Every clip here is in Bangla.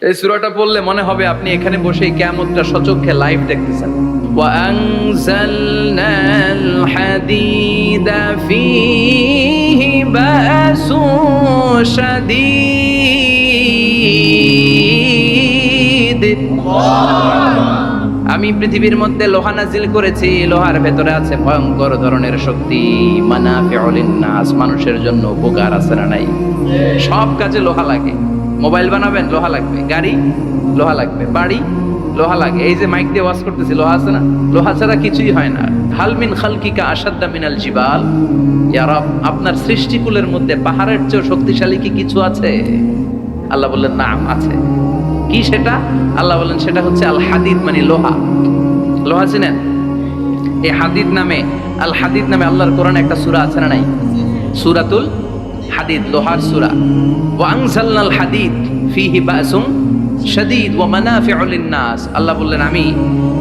এই সূরাটা পড়লে মনে হবে আপনি এখানে বসে কিয়ামতটা সচক্ষে লাইভ দেখতেছেন। ওয়া আনজালনাল হাদিদা ফীহি বাসুন শাদীদ। আমি পৃথিবীর মধ্যে লোহা নাজিল করেছি, লোহার ভেতরে আছে ভয়ঙ্কর ধরনের শক্তি। মানাফিউ লিন-নাস, মানুষের জন্য উপকার আছে না নাই? সব কাজে লোহা লাগে। মোবাইল বানাবেন, লোহা লাগবে। গাড়ি, লোহা লাগবে। বাড়ি, লোহা লাগে। এই যে মাইক দিয়ে ওয়াজ করতেছি, লোহা আছে না? লোহা ছাড়া কিছুই হয় না। হাল মিন খালকিকা আশাদ্দা মিনাল জিবাল। ইয়া রব, আপনার সৃষ্টিকুলের মধ্যে পাহাড়ের চেয়ে শক্তিশালী কি কিছু আছে? আল্লাহ বললেন নাম আছে। কি সেটা? আল্লাহ বললেন সেটা হচ্ছে আল হাদিদ, মানে লোহা। লোহা চিনেন? এই হাদিদ নামে, আল হাদিদ নামে আল্লাহর কোরআনে একটা সূরা আছে না নাই? সূরাতুল হাদিদ, লোহার সূরা। ওয়া আনজালনাল হাদিদ ফীহি বাসুন শাদীদ ওয়া মানাফিউ লিন-নাস। আল্লাহ বললেন আমি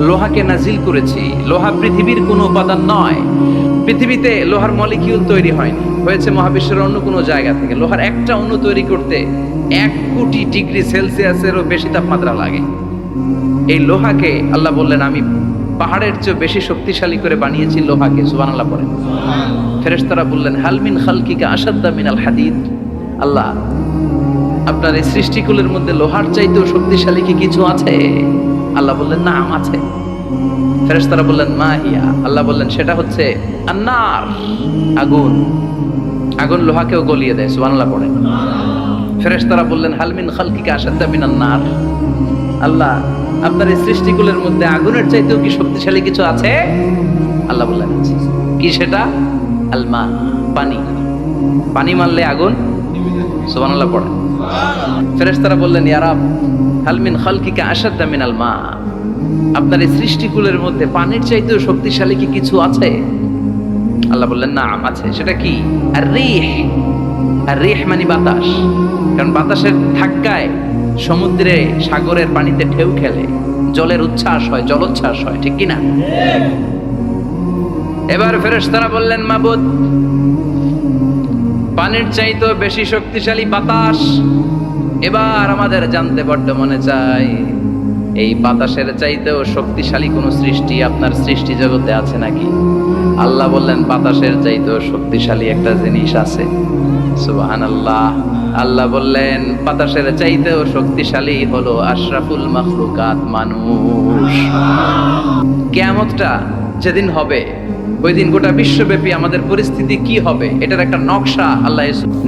লোহাকে নাজিল করেছি। লোহা পৃথিবীর কোনো উপাদান নয়। পৃথিবীতে লোহার মলিকিউল তৈরি হয়নি, হয়েছে মহাবিশ্বের অন্য কোনো জায়গা থেকে। লোহার একটা অণু তৈরি করতে 1 কোটি ডিগ্রি সেলসিয়াসেরও বেশি তাপমাত্রা লাগে। এই লোহাকে আল্লাহ বললেন আমি পাহাড়ের চেয়ে বেশি শক্তিশালী করে বানিয়েছি লোহাকে। সুবহানাল্লাহ পড়েন। ফেরেশতারা বললেন হাল মিন খালকিকা আশাদ্দা মিনাল হাদিদ। আল্লাহ, আপনার এই সৃষ্টিকুলের মধ্যে লোহার চাইতেও শক্তিশালী কি কিছু আছে? আল্লাহ বললেন নাম আছে। ফেরেশতারা বললেন মা হিয়া। আল্লাহ বললেন সেটা হচ্ছে আন্নার, আগুন। আগুন লোহাকেও গলিয়ে দেয়। সুবহানাল্লাহ পড়েন। ফেরেশতারা বললেন হাল মিন খালকিকা আশাদ্দা মিনান নার। আল্লাহ, আপনার এই সৃষ্টিকুলের মধ্যে আগুনের চাইতেও কি শক্তিশালী কিছু আছে? আল্লাহ বললেন কি সেটা? আল মা, পানি। পানি মারলে আগুন। সুবহানাল্লাহ পড়েন। ফেরেশতারা বললেন ইয়া রব, হাল মিন খালকিকা আশাদ্দা মিনাল মা। আপনার এই সৃষ্টিকুলের মধ্যে পানির চাইতেও শক্তিশালী কি কিছু আছে? আল্লাহ বললেন নাম আছে। সেটা কি? আর রিহ। আর রিহ মানে বাতাস। কারণ বাতাসের ধাক্কায় সমুদ্রে, সাগরের পানিতে ঢেউ খেলে, জলের উচ্ছ্বাস হয়, জলোচ্ছ্বাস হয়, ঠিক কি না? এবার ফেরেশতারা বললেন মাবুদ, পানির চাইতেও বেশি শক্তিশালী বাতাস। এবার আমাদের জানতে বড্ড মনে চায়, এই বাতাসের চাইতেও শক্তিশালী কোন সৃষ্টি আপনার সৃষ্টি জগতে আছে নাকি? আল্লাহ বললেন বাতাসের চাইতেও শক্তিশালী একটা জিনিস আছে। সুবহানাল্লাহ। আল্লাহ বললেন বাতাসের চাইতেও শক্তিশালী হলো আশরাফুল মাখলুকাত, মানুষ। কিয়ামতটা যেদিন হবে, ওই দিন গোটা বিশ্বব্যাপী আমাদের পরিস্থিতি কি হবে এটার একটা নকশা আল্লাহ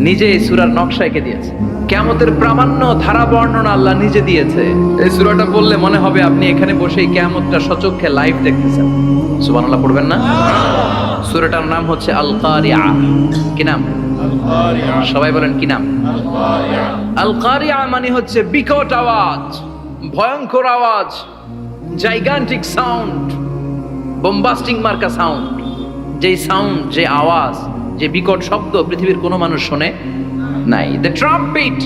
নিজে এই সূরার নকশা এঁকে দিয়েছে। কিয়ামতের প্রামাণ্য ধারা বর্ণনা আল্লাহ নিজে দিয়েছে। এই সূরাটা পড়লে মনে হবে আপনি এখানে বসেই কিয়ামতটা সচক্ষে লাইভ দেখতেছেন। সুবহানাল্লাহ পড়বেন না? সূরাটার নাম হচ্ছে আল কারিআ। কি নাম? সবাই বলেন কি নাম? আল কারিআ মানে হচ্ছে বিকট আওয়াজ, ভয়ঙ্কর আওয়াজ, জাইগান্টিক সাউন্ড, বোম্বাস্টিং মার্কা সাউন্ড। যেই সাউন্ড, যে আওয়াজ, যে বিকট শব্দ পৃথিবীর কোনো মানুষ শোনে নাই। The trumpet,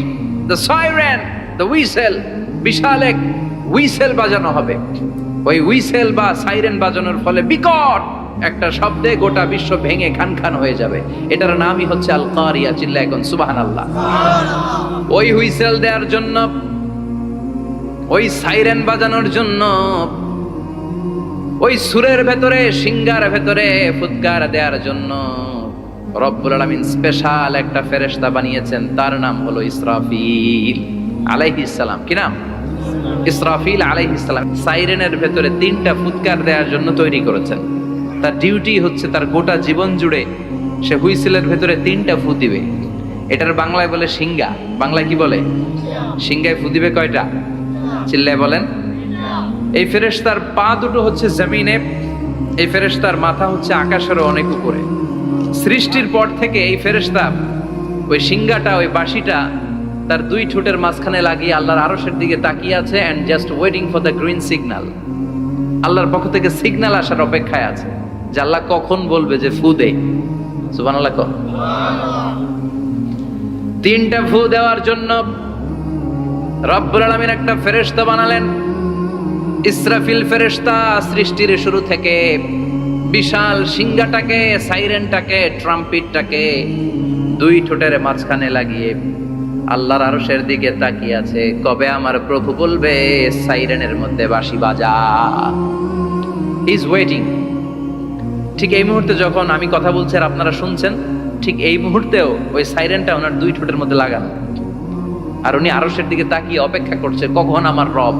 the siren, the whistle. বিশাল এক হুইসেল বাজানো হবে। ওই হুইসেল বা সাইরেন বাজানোর ফলে বিকট একটা শব্দে গোটা বিশ্ব ভেঙে খান খান হয়ে যাবে। এটার নামই হচ্ছে আল কারিয়া। চিল্লায় এখন সুবহানাল্লাহ। ওই হুইসেল দেওয়ার জন্য, ওই সাইরেন বাজানোর জন্য, ওই সুরের ভেতরে, সিঙ্গার ভেতরে ফুৎকার দেওয়ার জন্য রব্বুল আলামিন স্পেশাল একটা ফেরেশতা বানিয়েছেন। তার নাম হলো ইসরাফিল আলাইহিস সালাম। কি নাম? ইসরাফিল আলাইহিস সালাম। সাইরেনের ভেতরে 3টা ফুৎকার দেওয়ার জন্য তৈরি করেছেন। তার ডিউটি হচ্ছে তার গোটা জীবন জুড়ে সে হুইসেলের ভেতরে 3টা ফু দিবে। এটার বাংলায় বলে সিঙ্গা। বাংলায় কি বলে? সিঙ্গায় ফু দিবে কয়টা? চিল্লায় বলেন। এই ফেরেশতার পা দুটো হচ্ছে জমিনে, এই ফেরেশতার মাথা হচ্ছে আকাশেরও অনেক উপরে। সৃষ্টির পর থেকে এই ফেরেশতা ওই সিঙ্গাটা, ওই বাঁশিটা তার 2 ঠোঁটের মাঝখানে লাগিয়ে আল্লাহর আরশের দিকে তাকিয়ে আছে and just waiting for the green signal. আল্লাহর পক্ষ থেকে সিগন্যাল আসার অপেক্ষায় আছে যে আল্লাহ কখন বলবে যে ফু দে। সুবহানাল্লাহ। 3টা ফু দেওয়ার জন্য রব্বুল আলামিন একটা ফেরেশতা বানালেন। ইসরাফিল ফেরেশতা সৃষ্টির শুরু থেকে বিশাল সিঙ্গাটাকে, সাইরেনটাকে, ট্রাম্পিটটাকে 2 ঠোঁটের মাঝখানে লাগিয়ে আল্লাহর আরশের দিকে তাকিয়ে আছে, কবে আমার প্রভু বলবে সাইরেনের মধ্যে বাঁশি বাজা। Is waiting. ঠিক এই মুহূর্তে যখন আমি কথা বলছি আর আপনারা শুনছেন, ঠিক এই মুহূর্তেও ওই সাইরেনটা ওনার দুই ঠোঁটের মধ্যে লাগানো, আর উনি আরশের দিকে তাকিয়ে অপেক্ষা করছে কখন আমার রব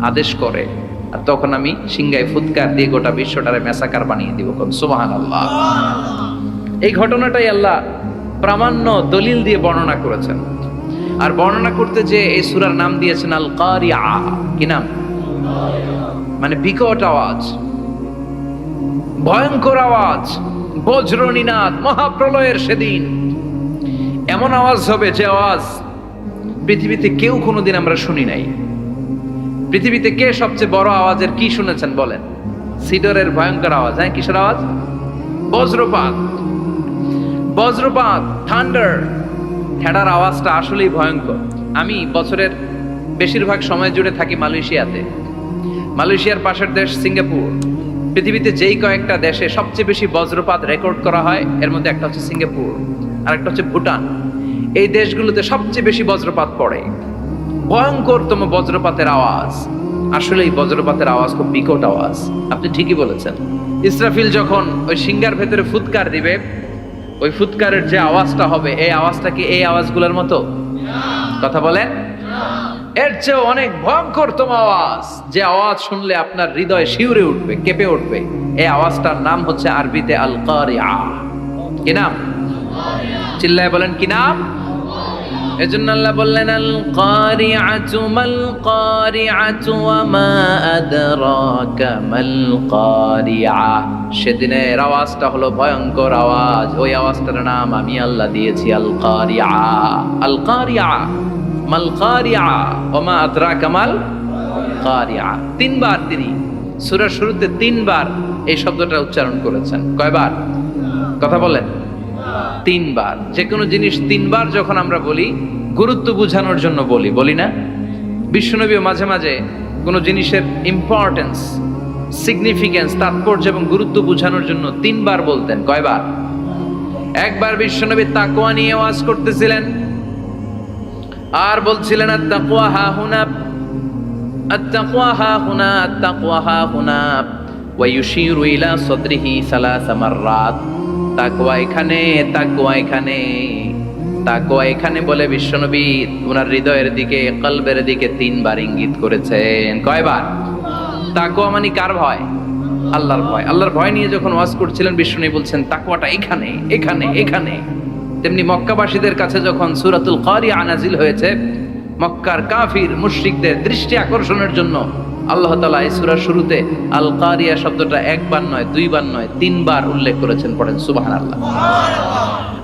আদেশ করে, আর তখন আমি সিংহায় ফুৎকার দিয়ে গোটা বিশ্বটারে মেসাকার বানিয়ে দিব। সুবহানাল্লাহ। এই ঘটনাটাই আল্লাহ প্রামাণ্য দলিল দিয়ে বর্ণনা করেছেন। আর বর্ণনা করতে যে এই সূরার নাম দিয়েছেন আল কারিআ। কি নাম? মানে বিকট আওয়াজ, ভয়ঙ্কর আওয়াজ, বজ্র নিনাদ, মহাপ্রলয়ের সেদিন এমন আওয়াজ হবে যে আওয়াজ পৃথিবীতে কেউ কোনোদিন আমরা শুনি নাই। পৃথিবীতে কে সবচেয়ে বড় আওয়াজের কি শুনেছেন বলেন? সিডরের ভয়ঙ্কর আওয়াজ। হ্যাঁ, কিসের আওয়াজ? বজ্রপাত। বজ্রপাত, থান্ডার, ঠেডার আওয়াজটা আসলেই ভয়ঙ্কর। আমি বছরের বেশিরভাগ সময় জুড়ে থাকি মালয়েশিয়াতে। মালয়েশিয়ার পাশের দেশ সিঙ্গাপুর। পৃথিবীতে যেই কয়েকটা দেশে সবচেয়ে বেশি বজ্রপাত রেকর্ড করা হয় এর মধ্যে একটা হচ্ছে সিঙ্গাপুর, আর একটা হচ্ছে ভুটান। এই দেশগুলোতে সবচেয়ে বেশি বজ্রপাত পড়ে। ভয়ঙ্করতম বজ্রপাতের আওয়াজ। আসলে এই বজ্রপাতের আওয়াজ খুব বিকট আওয়াজ। আপনি ঠিকই বলেছেন। ইসরাফিল যখন ওই সিংহার ভেতরে ফুৎকার দিবে, ওই ফুৎকারের যে আওয়াজটা হবে, এই আওয়াজটা কি এই আওয়াজগুলোর মতো? কথা বলেন। এর চেয়ে অনেক ভয়ঙ্করতম আওয়াজ, যে আওয়াজ শুনলে আপনার হৃদয় শিউরে উঠবে, কেঁপে উঠবে। এই আওয়াজটার নাম হচ্ছে আরবিতে আল কারিআ। কি নাম? চিল্লায় বলেন কি নাম? এজন্য আল্লাহ বললেন আল কারিআতু মাল কারিআতু ওয়া মা আদরাকা মাল কারিআ। সেদিনের আওয়াজটা হলো ভয়ঙ্কর আওয়াজ। ওই আওয়াজটার নাম আমি আল্লাহ দিয়েছি আল কারিআ। আল কারিআ মাল কারিআ ওয়া মা আদরাকা মাল কারিআ। তিনবার তিনি সূরার শুরুতে তিনবার এই শব্দটা উচ্চারণ করেছেন। কয়বার? কথা বলেন। তিনবার। যে কোনো জিনিস তিনবার যখন আমরা বলি, গুরুত্ব বোঝানোর জন্য বলি না? বিশ্বনবীও মাঝে মাঝে কোনো জিনিসের ইম্পর্টেন্স, সিগনিফিকেন্স, তাৎপর্য এবং গুরুত্ব বোঝানোর জন্য তিনবার বলতেন। কয়বার? একবার বিশ্বনবী তাকওয়া নিয়ে ওয়াজ করতেছিলেন আর বলছিলেন আত-তাকওয়া হা হুনা, আত-তাকওয়া হা হুনা, আত-তাকওয়া হা হুনা, ওয়া ইউশিরু ইলা সাদরিহি সালাসা মাররাত। তাকওয়া এখানে, তাকওয়া এখানে, তাকওয়া এখানে বলে বিশ্বনবী ওনার হৃদয়ের দিকে, কলবের দিকে তিনবার ইঙ্গিত করেছেন। কয়বার? তাকওয়া মানে কার ভয়? আল্লাহর ভয়। আল্লাহর ভয় নিয়ে যখন ওয়াজ করছিলেন বিশ্বনবী বলছেন তাকওয়াটা এখানে, এখানে, এখানে। তেমনি মক্কাবাসীদের কাছে যখন সূরাতুল কারিআ নাজিল হয়েছে, মক্কার কাফির মুশরিকদের দৃষ্টি আকর্ষণের জন্য আল্লাহ তাআলা এই সূরার শুরুতে আল কারিয়া শব্দটা একবার নয়, দুইবার নয়, তিনবার উল্লেখ করেছেন। পড়েন সুবহানাল্লাহ।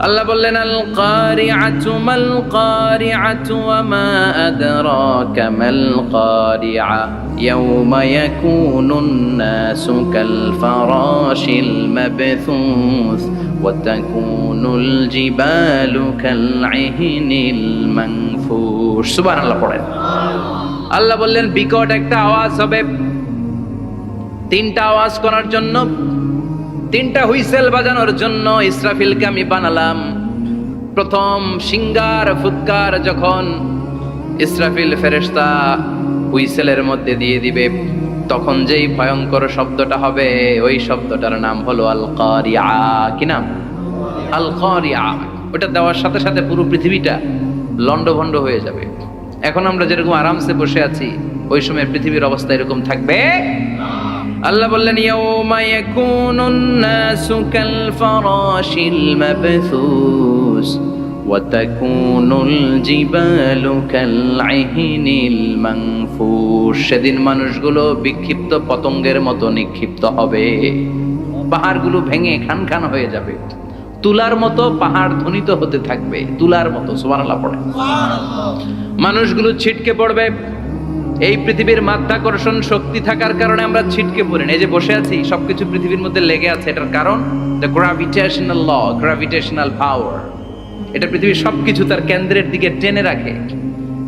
আল্লাহ বললেন আল কারিআতু মাল কারিআতু ওয়া মা আদরাকা মাল কারিআ ইয়াওমা ইয়াকুনুন নাসু কাল ফারাশিল মাবথুস ওয়া তাকুনুল জিবালু কাল ইহনিল মানফুশ। সুবহানাল্লাহ পড়েন। আল্লাহ বললেন বিকট একটা আওয়াজ হবে। তিনটা আওয়াজ করার জন্য, তিনটা হুইসেল বাজানোর জন্য ইসরাফিলকে আমি বানালাম। প্রথম সিংহার ফুৎকার যখন ইসরাফিল ফেরেশতা হুইসেলের মধ্যে দিয়ে দিবে, তখন যেই ভয়ঙ্কর শব্দটা হবে, ওই শব্দটার নাম হলো আল কারিআ। কি নাম? আল কারিআ। ওটা দেওয়ার সাথে সাথে পুরো পৃথিবীটা লন্ডভন্ড হয়ে যাবে। এখন আমরা যেরকম আরামসে বসে আছি, ওই সময় পৃথিবীর অবস্থা এরকম থাকবে। আল্লাহ বললেন ইয়াউমা ইয়াকুনুন নাসু কাল ফারাশিল মাবথুস ওয়া তাকুনুল জিবালু কাল ইহনিল মানফুশ। সেদিন মানুষগুলো বিক্ষিপ্ত পতঙ্গের মতো নিক্ষিপ্ত হবে। পাহাড়গুলো ভেঙে খান খান হয়ে যাবে। তুলার মতো পাহাড় ধ্বনিত হতে থাকবে, তুলার মতো। সুবহানাল্লাহ পড়ে। মানুষগুলো ছিটকে পড়বে। এই পৃথিবীর মাধ্যাকর্ষণ শক্তি থাকার কারণে আমরা ছিটকে পড়ি না। এই যে বসে আছি, সবকিছু পৃথিবীর মধ্যে লেগে আছে। এটার কারণ দ্য গ্র্যাভিটেশনাল ল, গ্র্যাভিটেশনাল পাওয়ার। এটা পৃথিবীর সবকিছু তার কেন্দ্রের দিকে টেনে রাখে।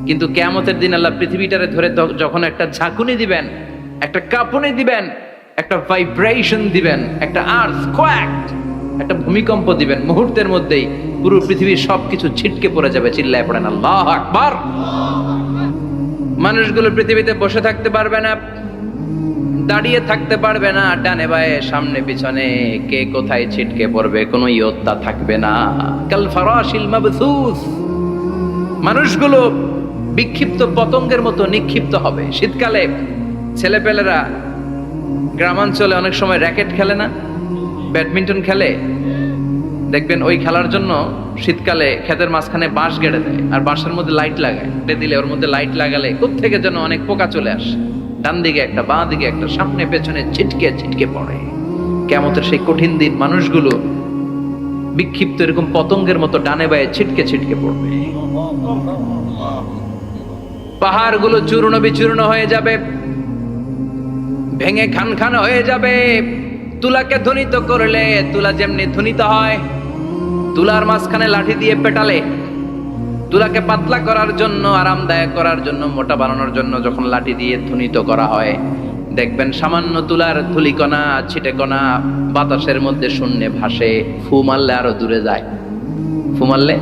কিন্তু কিয়ামতের দিন আল্লাহ পৃথিবীটারে ধরে যখন একটা ঝাঁকুনি দিবেন, একটা কাঁপুনি দিবেন, একটা ভাইব্রেশন দিবেন, একটা আর্থকোয়াক, একটা ভূমিকম্প দিবেন, মুহূর্তের মধ্যেই পুরো পৃথিবীর সবকিছু ছিটকে পড়ে যাবে। চিল্লায় পড়েন আল্লাহু আকবার। মানুষগুলো পৃথিবীতে বসে থাকতে পারবে না, দাঁড়িয়ে থাকতে পারবে না, ডানে বায়ে সামনে পিছনে কে কোথায় ছিটকে পড়বে কোনো ইয়ত্তা থাকবে না। কাল ফারাশিল মাবথুস, মানুষগুলো বিক্ষিপ্ত পতঙ্গের মতো নিক্ষিপ্ত হবে। শীতকালে ছেলেপেলেরা গ্রামাঞ্চলে অনেক সময় র্যাকেট খেলে না, ব্যাডমিন্টন খেলে, দেখবেন ওই খেলার জন্য শীতকালে ক্ষেতের মাঝখানে বাঁশ গেড়ে দেয় আর বাঁশের মধ্যে লাইট লাগায়, দিলে ওর মধ্যে লাইট লাগালে কোত্থেকে যেন অনেক পোকা চলে আসে, ডান দিকে একটা বাঁ দিকে একটা, সামনে পেছনে ছিটকে ছিটকে পড়ে। কিয়ামতের সেই কঠিন দিন মানুষগুলো বিক্ষিপ্ত এরকম পতঙ্গের মতো ডানে বায়ে ছিটকে ছিটকে পড়বে। পাহাড়গুলো চূর্ণ বিচূর্ণ হয়ে যাবে, ভেঙে খান খান হয়ে যাবে। তুলাকে ধ্বনিত করলে তুলা যেমনি ধ্বনিত হয়, তুলার মাঝখানে লাঠি দিয়ে পেটালে, তুলাকে পাতলা করার জন্য, আরামদায়ক করার জন্য, মোটা বানানোর জন্য যখন লাঠি দিয়ে ধ্বনিত করা হয়, দেখবেন সামান্য তুলার ধুলিকণা ছিটেকণা বাতাসের মধ্যে শূন্যে ভাসে, ফু মারলে আরো দূরে যায়, ফু মারলে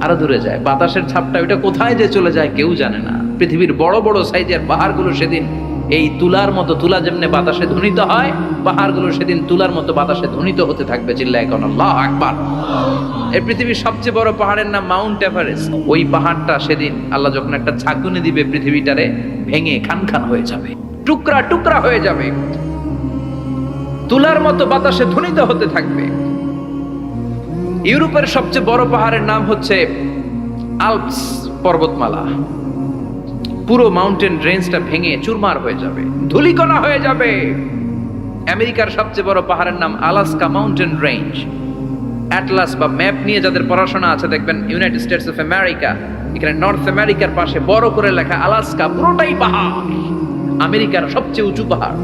আরো দূরে যায়। বাতাসের ছাপটা ওইটা কোথায় যে চলে যায় কেউ জানে না। পৃথিবীর বড় বড় সাইজের পাহাড়গুলো সেদিন এই তুলার মতো, তুলা যেমনি বাতাসে ধ্বনিত হয়, পাহাড়গুলো সেদিন তুলার মতো বাতাসে ধ্বনিত হতে থাকবে। চিল্লায় এখন আল্লাহু আকবার। এই পৃথিবীর সবচেয়ে বড় পাহাড়ের নাম মাউন্ট এভারেস্ট। ওই পাহাড়টা সেদিন আল্লাহ যখন একটা ঝাঁকুনি দিবে, পৃথিবীটারে ভেঙে খান খান হয়ে যাবে, টুকরা টুকরা হয়ে যাবে, তুলার মতো বাতাসে ধ্বনিত হতে থাকবে। ইউরোপের সবচেয়ে বড় পাহাড়ের নাম হচ্ছে আল্পস পর্বতমালা। পুরো মাউন্টেন রেঞ্জটা ভেঙে চুরমার হয়ে যাবে, ধূলিকণা হয়ে যাবে। আমেরিকার সবচেয়ে বড় পাহাড়ের নাম আলাস্কা মাউন্টেন রেঞ্জ। অ্যাটলাস বা ম্যাপ নিয়ে যাদের পড়াশোনা আছে দেখবেন ইউনাইটেড স্টেটস অফ আমেরিকা, এখানে নর্থ আমেরিকার পাশে বড় করে লেখা আলাস্কা, পুরোটাই পাহাড়, আমেরিকার সবচেয়ে উঁচু পাহাড়।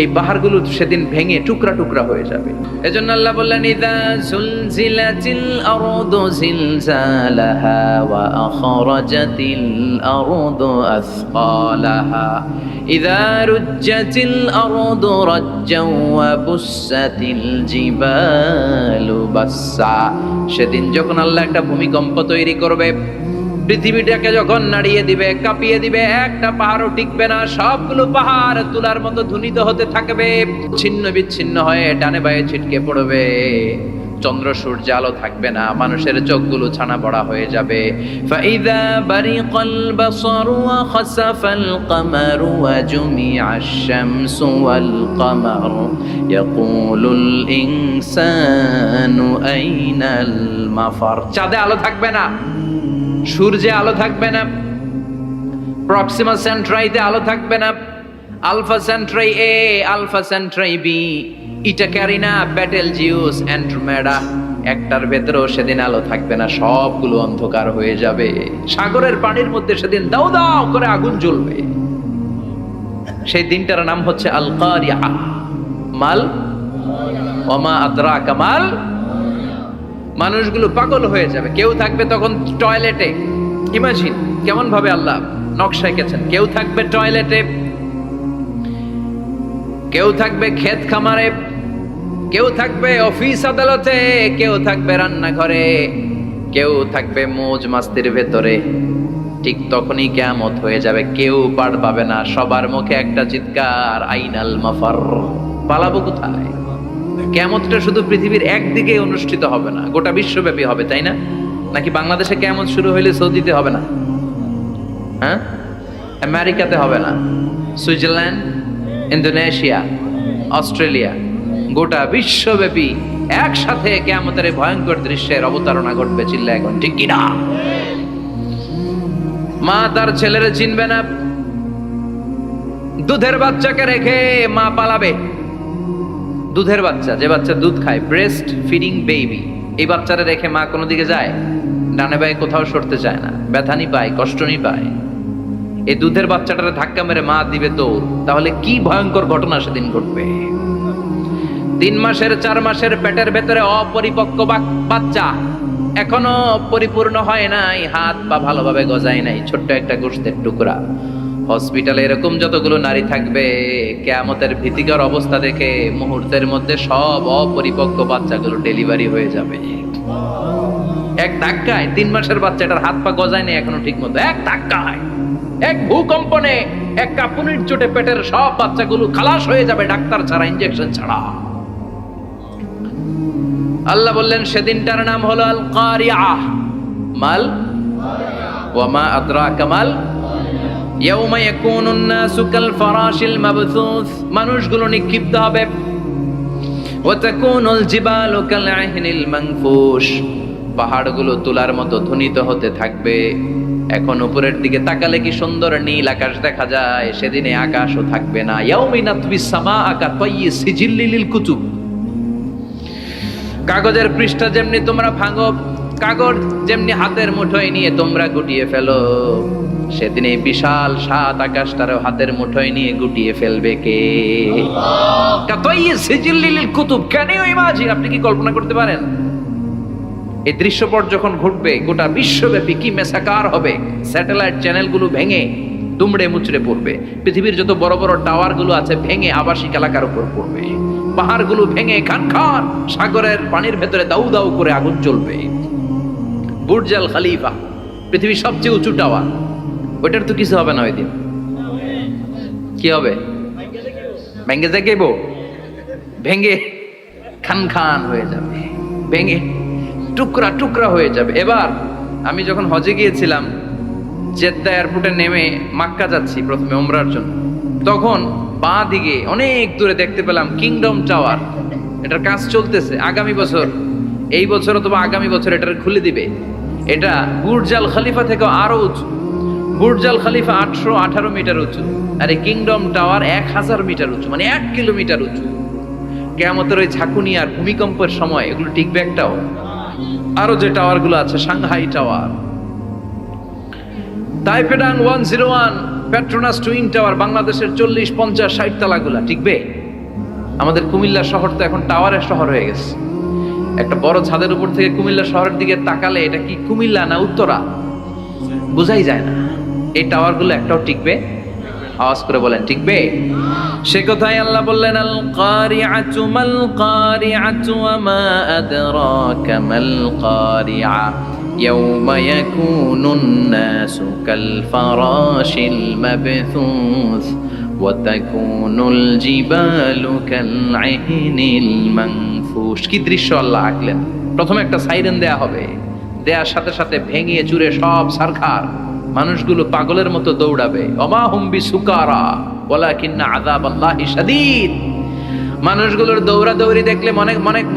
এই পাহাড়গুলো সেদিন ভেঙে টুকরা টুকরা হয়ে যাবে। এজন্য আল্লাহ বললেন ইযা যুলজিলাতিল আরদু জিলজালাহা ওয়া আখরাজাতিল আরদু আসকালাহা ইযা রুজ্জাতিল আরদু রাজ্জাও ওয়া বুসাতিল জিবালু বাসসা। সেদিন যখন আল্লাহ একটা ভূমিকম্প তৈরি করবে, পৃথিবীটাকে যখন নাড়িয়ে দিবে, কাঁপিয়ে দিবে, একটা পাহাড়ও টিকবে না, সবগুলো পাহাড় তুলার মতো ধ্বনিত হতে থাকবে, ছিন্ন বিচ্ছিন্ন হয়ে ডানে বায়ে ছিটকে পড়বে। চন্দ্র সূর্য আলো থাকবে না, মানুষের চোখগুলো ছানা বড়া হয়ে যাবে। ফাইযা বারিকাল বাসারু ওয়া খাসাফাল কামারু ওয়া জুমিআশ শামসু ওয়াল কামারু ইয়াকুলুল ইনসানু আইনাল মাফার। চাঁদে আলো থাকবে না, সূর্যে আলো থাকবে না, প্রক্সিমা সেন্ট্রাইতে আলো থাকবে না, আলফা সেন্ট্রাই এ, আলফা সেন্ট্রাই বি, ইটা ক্যারিনা, বেটেলজিউস, অ্যান্ড্রোমেডা, একটার ভেতরেও সেদিন আলো থাকবে না, সবগুলো অন্ধকার হয়ে যাবে। সাগরের পানির মধ্যে সেদিন দাউ দাউ করে আগুন জ্বলবে। সেই দিনটার নাম হচ্ছে আল কারিয়া। মাল ওমা আদরাকা মাল। মানুষগুলো পাগল হয়ে যাবে। কেউ থাকবে তখন টয়লেটে, ইমাজিন কেমন ভাবে আল্লাহ নকশা এঁকেছেন। কেউ থাকবে টয়লেটে, কেউ থাকবে ক্ষেত খামারে, কেউ থাকবে অফিস আদালতে, কেউ থাকবে রান্নাঘরে, কেউ থাকবে মৌজ মাস্তির ভেতরে। ঠিক তখনই কিয়ামত হয়ে যাবে, কেউ পার পাবে না, সবার মুখে একটা চিৎকার, আইনাল মাফার। পালাবো কোথায়? কিয়ামতটা শুধু পৃথিবীর একদিকে অনুষ্ঠিত হবে না, গোটা বিশ্বব্যাপী হবে, তাই না? নাকি বাংলাদেশে কিয়ামত শুরু হইলে সৌদিতে হবে না? হ্যাঁ, আমেরিকাতে হবে না, সুইজারল্যান্ড, ইন্দোনেশিয়া, অস্ট্রেলিয়া, গোটা বিশ্বব্যাপী একসাথে কিয়ামতের ভয়ঙ্কর দৃশ্যের অবতারণা ঘটবে। চিল্লা এখন ঠিক কিনা? মা তার ছেলেরে চিনবে না, দুধের বাচ্চাকে রেখে মা পালাবে। দুধের বাচ্চা, যে বাচ্চা দুধ খায়, ব্রেস্ট ফিডিং বেবি, এই বাচ্চারা রেখে মা কোনো দিকে যায়? ডানে বায়ে কোথাও সরতে চায় না, ব্যথানি পায়, কষ্টনি পায়। এই দুধের বাচ্চাটারে ধাক্কা মেরে মা দিবে দৌড়। তাহলে কি ভয়ঙ্কর ঘটনা সেদিন ঘটবে। 3 মাসের 4 মাসের পেটের ভেতরে অপরিপক্ক বাচ্চা, এখনো পরিপূর্ণ হয় নাই, হাত পা ভালোভাবে গজায় নাই, ছোট্ট একটা গোশতের টুকরা। হসপিটালে এরকম যতগুলো নারী থাকবে, কিয়ামতের ভীতিকর অবস্থা দেখে মুহূর্তের মধ্যে সব অপরিপক্ক বাচ্চাগুলো ডেলিভারি হয়ে যাবে। এক ধাক্কায় 3 মাসের বাচ্চাটার হাত পা গজায় নেই এখনো ঠিক মতো, এক ধাক্কায়, এক ভূকম্পনে, এক কাঁপুনির চোটে পেটের সব বাচ্চাগুলো খালাস হয়ে যাবে ডাক্তার ছাড়া, ইনজেকশন ছাড়া। আল্লাহ বললেন সেদিনটার নাম হলো আল কারিআহ। মাল ওয়া মা আদরাকা মাল ইয়াউমা ইয়াকুনুন নাসু কাল ফারাশিল মাবথুস, মানুষগুলো নিক্ষিপ্ত হবে। ওয়া তাকুনুল জিবালু কাল আহিনিল মানফুশ, পাহাড়গুলো তুলার মতো ধ্বনিত হতে থাকবে। এখন উপরের দিকে তাকালে কি সুন্দর নীল আকাশ দেখা যায়, সেদিনে আকাশও থাকবে না। ইয়াউমিন নাতবিস সামাআ কাতাইয়ি সিজিল্লি লিল কুতুব, কাগজের পৃষ্ঠা যেমনি তোমরা ভাঙো, কাগজ যেমনি হাতের মুঠোয় নিয়ে তোমরা গুটিয়ে ফেলো, সেদিন এই বিশাল 7 আকাশটারও হাতের মুঠোয় নিয়ে গুটিয়ে ফেলবে কে? কাতাইয়ি সিজিল্লি লিল কুতুব, ক্যান ইউ ইমাজিন? আপনি কি কল্পনা করতে পারেন এই দৃশ্যপট যখন ঘটবে গোটা বিশ্বব্যাপী কি মেসাকার হবে? স্যাটেলাইট চ্যানেলগুলো ভেঙে দুমড়ে মুচড়ে পড়বে, পৃথিবীর যত বড় বড় টাওয়ারগুলো আছে ভেঙে আবাসিক এলাকার উপর পড়বে, পাহাড়গুলো ভেঙে খান খান সাগরের পানির ভেতরে দাউ দাউ করে আগুন জ্বলবে। বুর্জ আল খলিফা পৃথিবীর সবচেয়ে উঁচু টাওয়ার, ওইটার তো কিছু হবে না ওই দিন। কি হবে? ভেঙে যাইব, ভেঙে খান খান হয়ে যাবে, ভেঙে টুকরা টুকরা হয়ে যাবে। এবার আমি যখন হজে গিয়েছিলাম, জেদ্দা এয়ারপোর্টে নেমে মাক্কা যাচ্ছি প্রথমে উমরার জন্য, তখন বাঁ দিকে অনেক দূরে দেখতে পেলাম কিংডম টাওয়ার। এটার কাজ চলতেছে, আগামী বছর, এই বছর অথবা আগামী বছর এটার খুলে দিবে। এটা বুর্জ আল খলিফা থেকে আরো উঁচু। বুর্জ আল খলিফা 818 মিটার উঁচু, আর এই কিংডম টাওয়ার 1000 মিটার উঁচু, মানে 1 কিলোমিটার উঁচু। কিয়ামতের ওই ঝাঁকুনি আর ভূমিকম্পের সময় এগুলো টিকবে একটাও? আরো যে টাওয়ার গুলো আছে, সাংহাই টাওয়ার, তাইপেডাং 101, পেট্রোনাস টুইন টাওয়ার, বাংলাদেশের 40, 50, 60 তালাগুলা টিকবে? আমাদের কুমিল্লা শহর তো এখন টাওয়ারের শহর হয়ে গেছে। একটা বড় ছাদের উপর থেকে কুমিল্লা শহরের দিকে তাকালে এটা কি কুমিল্লা না উত্তরা বোঝাই যায় না। এই টাওয়ারগুলো একটাও টিকবে? আওয়াজ করে বলেন টিকবে? সে কথাই আল্লাহ বললেন আল কারিআতু মাল কারিআতু ওয়া মা আদরাকা মাল কারিআ ইয়াউমা ইয়াকুনুন নাসু কাল ফারাশিল মাবথুস ওয়া তাকুনুল জিবালু কাল আহিনিল মানফুশ। কি দৃশ্য আল্লাহ আঁকলেন! প্রথমে একটা সাইরেন দেয়া হবে, দেয়ার সাথে সাথে ভেঙে চুরে সব সারখার, মানুষগুলো পাগলের মতো দৌড়াবে। ওমা হুম বিসুকারা ওয়ালাকিন্না আযাবাল্লাহি শাদীদ। মানুষগুলোর দৌড়াদৌড়ি দেখলে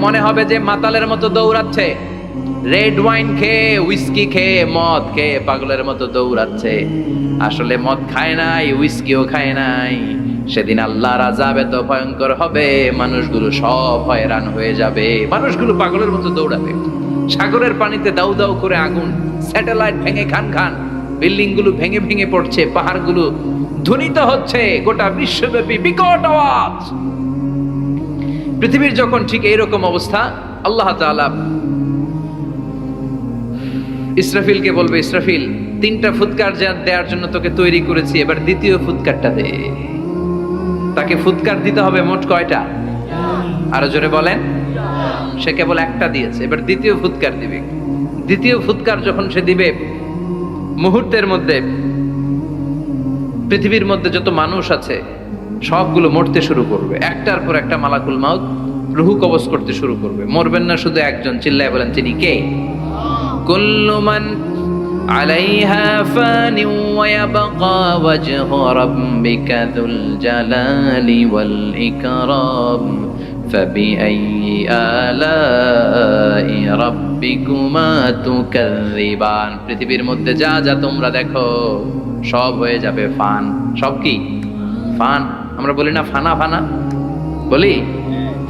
মনে হবে যে মাতালের মতো দৌড়াচ্ছে, রেড ওয়াইন খেয়ে, হুইস্কি খেয়ে, মদ খেয়ে পাগলের মতো দৌড়াচ্ছে। আসলে মদ খায় নাই, হুইস্কিও খায় নাই। সেদিন আল্লাহর আযাব এত ভয়ঙ্কর হবে, মানুষগুলো সব হয়রান হয়ে যাবে, মানুষগুলো পাগলের মতো দৌড়াবে। সাগরের পানিতে দাউ দাউ করে আগুন, স্যাটেলাইট ভেঙে খান খান, বিল্ডিং গুলো ভেঙে ভেঙে পড়ছে, পাহাড়গুলো ধ্বনিত হচ্ছে, গোটা বিশ্বব্যাপী বিকট আওয়াজ। পৃথিবীর যখন ঠিক এইরকম অবস্থা, আল্লাহ তাআলা ইসরাফিলকে বলবে, ইসরাফিল 3টা ফুৎকার দেওয়ার জন্য তোকে তৈরি করেছি, এবার দ্বিতীয় ফুৎকারটা দে। তাকে ফুৎকার দিতে হবে মোট কয়টা? আরো জোরে বলেন। সে কেবল একটা দিয়েছে, এবার দ্বিতীয় ফুৎকার দিবে। দ্বিতীয় ফুৎকার যখন সে দিবে, মুহূর্তের মধ্যে পৃথিবীর মধ্যে যত মানুষ আছে সবগুলো মরতে শুরু করবে, একটার পর একটা মালাকুল মাউত রুহু কবজ করতে শুরু করবে। মরবেন না শুধু একজন, চিল্লায় বলেন তিনি কে? কুল্লু মান আলাইহা ফানি ওয়া ইয়াবকা ওয়াজহু রাব্বিকা যুল জালালি ওয়াল ইকরাম ফাবিআইয়ি আলাই রাব্বিকুমা তুকাযযিবান। পৃথিবীর মধ্যে যা যা তোমরা দেখো সব হয়ে যাবে ফান। সব কি ফান? আমরা বলি না ফানা ফানা, বলি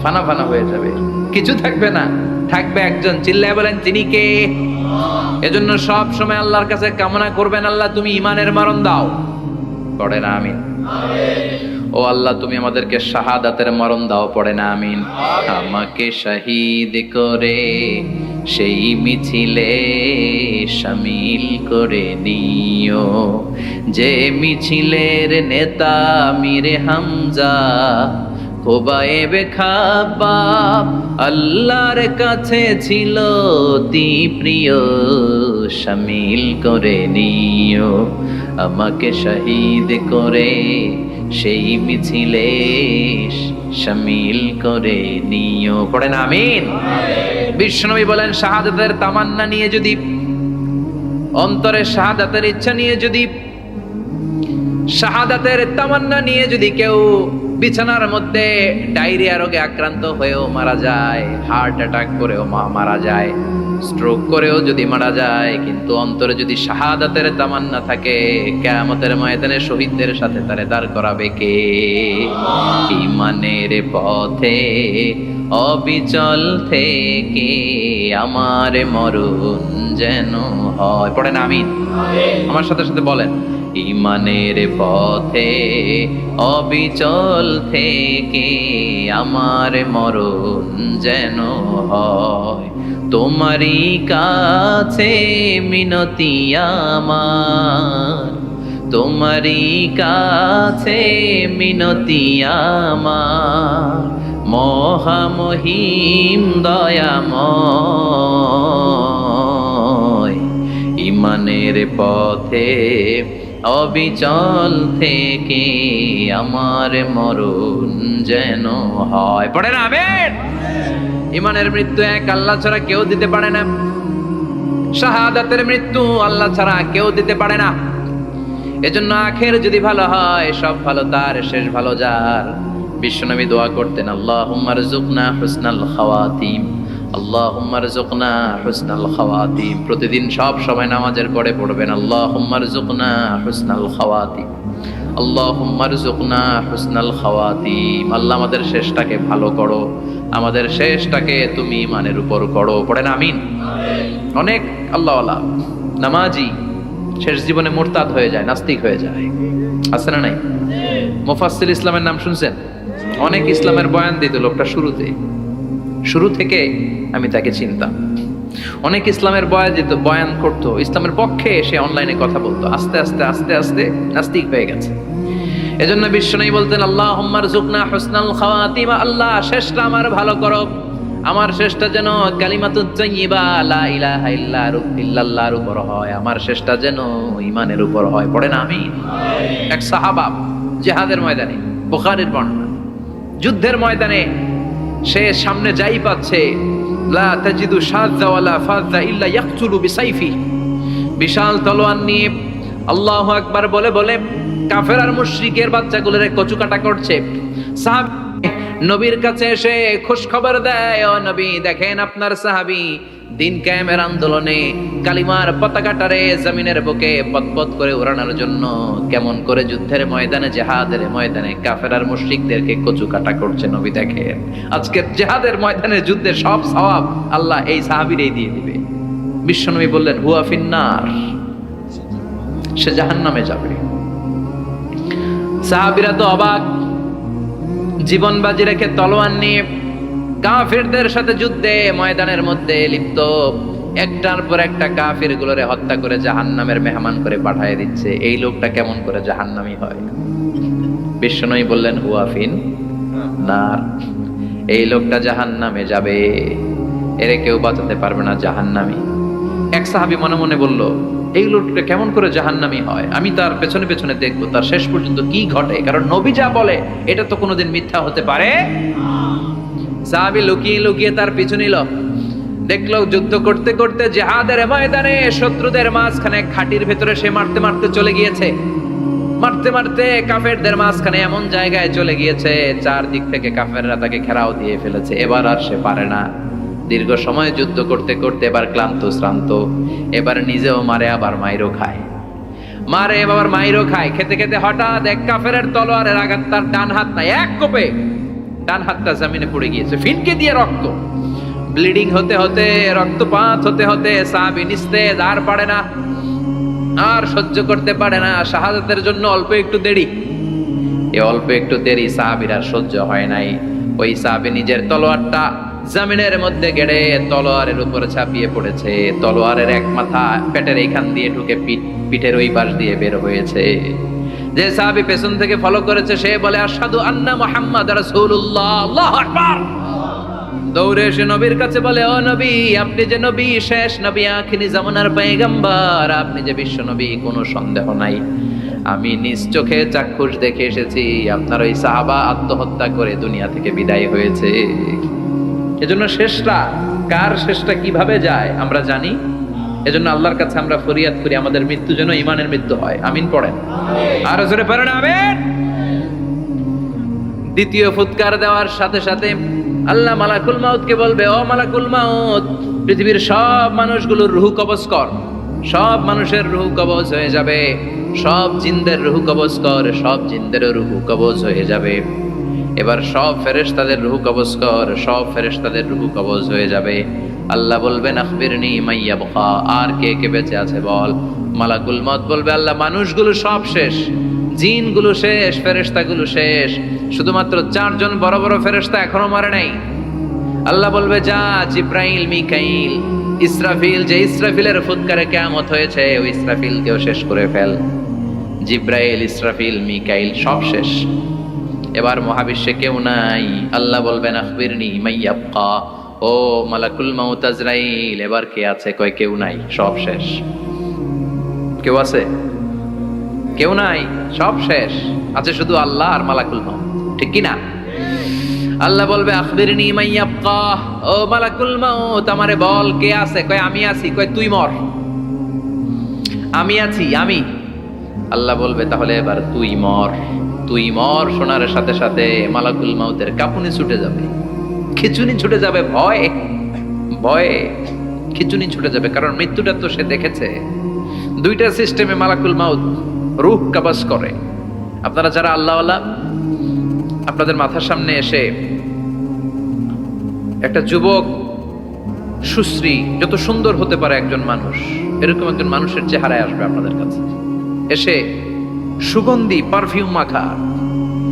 ফানা ফানা হয়ে যাবে, কিছু থাকবে না, থাকবে একজন, চিল্লায় বলেন তিনি কে? এজন্য সব সময় আল্লাহর কাছে কামনা করবেন, আল্লাহ তুমি ঈমানের মরণ দাও। পড়ে না আমিন? ও আল্লাহ তুমি আমাদেরকে শাহাদাতের মরণ দাও। পড়ে না আমিন? আমাকে শহীদ করে সেই মিছিলে শামিল করে নিও। যে মিছিলের নেতা মীরে হামজা খোবায়েবে খাব্বাব আল্লাহর কাছে ছিল অতি প্রিয়, শামিল করে নিও। আমাকে শহীদ করে সেই মিছিলে শামিল করে নিও। পড়েন আমিন। বিশ্বনবী বলেন, শাহাদাতের তামান্না নিয়ে যদি, অন্তরে শাহাদাতের ইচ্ছা নিয়ে যদি, শাহাদাতের তামান্না নিয়ে যদি কেউ বিছানার মধ্যে ডায়রিয়া রোগে আক্রান্ত হয়েও মারা যায়, হার্ট অ্যাটাক করেও মারা যায়, স্ট্রোক করেও যদি মারা যায়, কিন্তু অন্তরে যদি শাহাদাতের তামান্না থাকে, কিয়ামতের ময়দানে শহীদদের সাথে তারে দাঁড় করাবে কে? ঈমানের পথে অবিচল থেকে আমার মরণ যেন হয়। পড়েন আমিন। আমার সাথে সাথে বলেন, ঈমানের পথে অবিচল থেকে আমার মরণ যেন হয়। তোমারই কাছে মিনতি আমার, তোমারই কাছে মিনতি আমার, মহামহিম দয়াময়। ঈমানের পথে অবিচল থেকে আমার মরণ যেন হয়। পড়েন আমিন। ঈমানের মৃত্যু এক আল্লাহ ছাড়া কেউ দিতে পারে না, শাহাদাতের মৃত্যু আল্লাহ ছাড়া কেউ দিতে পারে না। এজন্য আখের যদি ভালো হয়, সব ভালো তার, শেষ ভালো যার। বিশ্বনবী দোয়া করতেন, আল্লাহুম্মা রযুকনা হুসনাল খাওয়াতিম, আল্লাহুম্মা রযুকনা হুসনাল খাওয়াতিম। প্রতিদিন সব সময় নামাজের পরে পড়বেন, আল্লাহুম্মা রযুকনা হুসনাল খাওয়াতিম, আল্লাহুম্মা রযুকনা হুসনাল খাওয়াতিম। আল্লাহ আমাদের শেষটাকে ভালো করো, আমাদের শেষটাকে তুমি ঈমানের উপর করো। পড়েন আমিন। অনেক আল্লাহওয়ালা নামাজি শেষ জীবনে মুরতাদ হয়ে যায়, নাস্তিক হয়ে যায়, আছে না নাই? মুফাসসির ইসলামের নাম শুনছেন? অনেক ইসলামের বয়ান দিত লোকটা শুরু থেকে আমি তাকে চিনতাম। অনেক ইসলামের বয়ান করতো, ইসলামের পক্ষে সে অনলাইনে কথা বলতো। আস্তে আস্তে আস্তে আস্তে নাস্তিক হয়ে গেছে। এজন্য বিশ্বনবী বলতেন, আল্লাহুম্মা রযুকনা হুসনাল খাওয়াতিম, আল্লাহ শেষটা আমার ভালো করো, আমার শেষটা যেন কালিমাতুত তাইয়্যিবা লা ইলাহা ইল্লাল্লাহর উপর হয়, আমার শেষটা যেন ঈমানের উপর হয়। পড়েন আমিন। এক সাহাবা জিহাদের ময়দানে, বুখারীর বর্ণনা, যুদ্ধের ময়দানে সে সামনে যাই পাচ্ছে, লা তাজিদু শাযযা ওয়ালা ফাযযা ইল্লা ইয়াকতুলু বিসাইফি, বিশাল তলোয়ার নিয়ে আল্লাহু আকবার বলে বলে কাফের আর মুশরিকের বাচ্চাগুলোরে কচুকাটা করছে। সাহাবী নবীর কাছে এসে খুশ খবর দেয়, ও নবী দেখেন আপনার সাহাবী দিন কায়েমের আন্দোলনে কালিমার পতাকাটারে জমিনের বুকে পতপত করে উড়ানোর জন্য কেমন করে যুদ্ধের ময়দানে, জিহাদের ময়দানে কাফের আর মুশরিকদেরকে কচুকাটা করছে। নবী দেখেন আজকের জিহাদের ময়দানে যুদ্ধের সব সওয়াব আল্লাহ এই সাহাবীরই দিয়ে দিবে। বিশ্বনবী বললেন, হুয়া ফিন্নার, সে জাহান্নামে যাবে। সাহাবীরা তো অবাক, জীবন বাজি রেখে তলোয়ার নিয়ে কাফিরদের সাথে যুদ্ধে ময়দানের মধ্যে লিপ্ত, একটার পর একটা কাফির গুলোরে হত্যা করে জাহান্নামের মেহমান করে পাঠিয়ে দিচ্ছে। এই লোকটা কেমন করে জাহান্নামী হয়? বিশ্বনবী বললেন, হুয়া ফিন নার, এই লোকটা জাহান্নামে যাবে, এরে কেউ বাঁচাতে পারবে না, জাহান্নামী। এক সাহাবী মনে মনে বলল, এই লোকটা কেমন করে জাহান্নামী হয়, আমি তার পেছনে পেছনে দেখবো তার শেষ পর্যন্ত কি ঘটে, কারণ নবী যা বলে এটা তো কোনোদিন মিথ্যা হতে পারে। সাহাবী লুকিয়ে লুকিয়ে তার পিছু নিল, দেখলো যুদ্ধ করতে করতে জিহাদের ময়দানে শত্রুদের মাঝখানে খাটির ভেতরে সে মারতে মারতে চলে গিয়েছে, মারতে মারতে কাফেরদের মাঝখানে এমন জায়গায় চলে গিয়েছে চারদিক থেকে কাফেররা তাকে ঘেরাও দিয়ে ফেলেছে। এবার আর সে পারে না, দীর্ঘ সময় যুদ্ধ করতে করতে এবার ক্লান্ত শ্রান্ত, এবার নিজেও মারে আবার মাইরও খায়, মারে এবার মাইরও খায়। খেতে খেতে হঠাৎ এক কাফেরের তলোয়ারের আঘাত তার ডান হাত নাই, এক কোপে ডান হাতটা জমিনে পড়ে গিয়েছে, ফিনকে দিয়ে রক্ত, ব্লিডিং হতে হতে, রক্তপাত হতে হতে সাহাবী নিস্তেজ, আর পারে না, আর সহ্য করতে পারে না। শাহাদাতের জন্য অল্প একটু দেরি, এই অল্প একটু দেরি সাহাবীর আর সহ্য হয় নাই। ওই সাহাবী নিজের তলোয়ারটা জমিনের মধ্যে গেড়ে তলোয়ারের উপরে ছাপিয়ে পড়েছে। তলোয়ারের এক মাথা পেটের এইখান দিয়ে ঢুকে পিঠের ওই পাশ দিয়ে বের হয়েছে। যে সাহাবী পেছন থেকে ফলো করেছে সে বলে আশহাদু আন্না মুহাম্মাদ রাসূলুল্লাহ, আল্লাহু আকবার। দৌড়ে এসে নবীর কাছে বলে, ও নবী, আপনি যে নবী, শেষ নবী, আখিরি জামানার পয়গম্বর, আপনি যে বিশ্ব নবী, কোনো সন্দেহ নাই। আমি নিজ চোখে চাক্ষুষ দেখে এসেছি আপনার ওই সাহাবা আত্মহত্যা করে দুনিয়া থেকে বিদায় হয়েছে। এজন্য শেষটা কার, শেষটা কিভাবে যায় আমরা জানি। এজন্য আল্লাহর কাছে আমরা ফরিয়াদ করি আমাদের মৃত্যু যেন ঈমানের মৃত্যু হয়। আমিন পড়েন, আর জোরে পড়েন আমিন। দ্বিতীয় ফুৎকার দেওয়ার সাথে সাথে আল্লাহ মালাকুল মাউতকে বলবে, ও মালাকুল মাউত, পৃথিবীর সব মানুষগুলোর রূহ কবজ কর। সব মানুষের রূহ কবজ হয়ে যাবে। সব জিনদের রূহ কবজ কর। সব জিনদের রূহ কবজ হয়ে যাবে। এবার সব ফেরেশতাদের রূহ কবজ কর। সব ফেরেশতাদের রূহ কবজ হয়ে যাবে। আল্লাহ বলবেন আখবিরনি মাইয়া বকা, আর কে কে বেঁচে আছে বল। মালাকুল মাউত বলবে, আল্লাহ মানুষগুলো সব শেষ, জিনগুলো শেষ, ফেরেশতাগুলো শেষ, শুধুমাত্র 4 জন বড় বড় ফেরেশতা এখনো মরে নাই। আল্লাহ বলবে, যা জিব্রাইল, মিকাইল, ইসরাফিল, যে ইসরাফিলের ফুৎকারে কিয়ামত হয়েছে ওই ইসরাফিলকেও শেষ করে ফেল। জিব্রাইল, ইসরাফিল, মিকাইল সব শেষ। এবার মহাবিশ্বে কেউ নাই। আল্লাহ বলবেন আখবিরনি মাইয়াবকা, ও মালাকুল মাউত আজরাইল, এবার কে আছে? কয় কেউ নাই, সব শেষ। কেউ আছে? কেউ নাই, সব শেষ। আছে শুধু আল্লাহ আর মালাকুল মাউত, ঠিক কি না? আল্লাহ বলবে আখবিরনি মাইয়াবকা, ও মালাকুল মাউত আমারে বল কে আছে? কয় আমি আছি। কয় তুই মর। আমি আছি, আমি। আল্লাহ বলবে তাহলে এবার তুই মর। তুই মর শোনার সাথে সাথে মালাকুল মাউতের কাঁপুনি ছুটে যাবে, খিচুনি ছুটে যাবে, ভয় ভয়ে খিচুনি ছুটে যাবে। কারণ মৃত্যুটা তো সে দেখেছে। দুইটা সিস্টেমে মালাকুল মাউত রূহ কবজ করে। আপনারা যারা আল্লাহওয়ালা, আপনাদের মাথার সামনে এসে একটা যুবক, সুশ্রী, যত সুন্দর হতে পারে একজন মানুষ, এরকম একজন মানুষের চেহারায় আসবে আপনাদের কাছে। এসে সুগন্ধি পারফিউম মাখা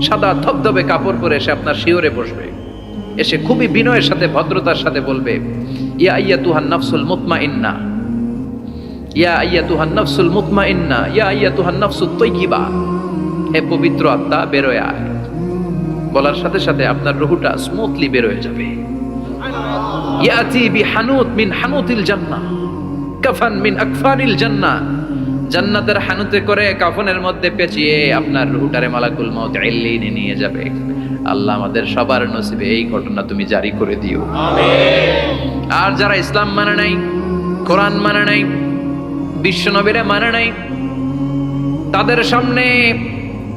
সাদা ধবধবে কাপড় পরে এসে আপনার শিওরে বসবে। এসে খুবই বিনয়ের সাথে, ভদ্রতার সাথে বলবে, ইয়া আইয়াতুহান নাফসুল মুতমাইন্না, ইয়া আইয়াতুহান নাফসুল মুতমাইন্না, ইয়া আইয়াতুহান নাফসুত তাইয়্যিবা, হে পবিত্র আত্মা বেরোয় আয়। বলার সাথে সাথে আপনার রূহটা স্মুথলি বের হয়ে যাবে। ইয়াতি বিহানুত মিন হানুতিল জান্নাহ, কাফান মিন আকফানিল জান্নাহ, জান্নাতের হানুতে করে কাফনের মধ্যে পেঁচিয়ে আপনার রূহটারে মালাকুল মাউত ইল্লিনে নিয়ে যাবে। আল্লাহ আমাদের সবার নসিবে এই ঘটনা তুমি জারি করে দিও, আমিন। আর যারা ইসলাম মানে নাই, কোরআন মানে নাই, বিশ্ব নবীরে মানে নাই, তাদের সামনে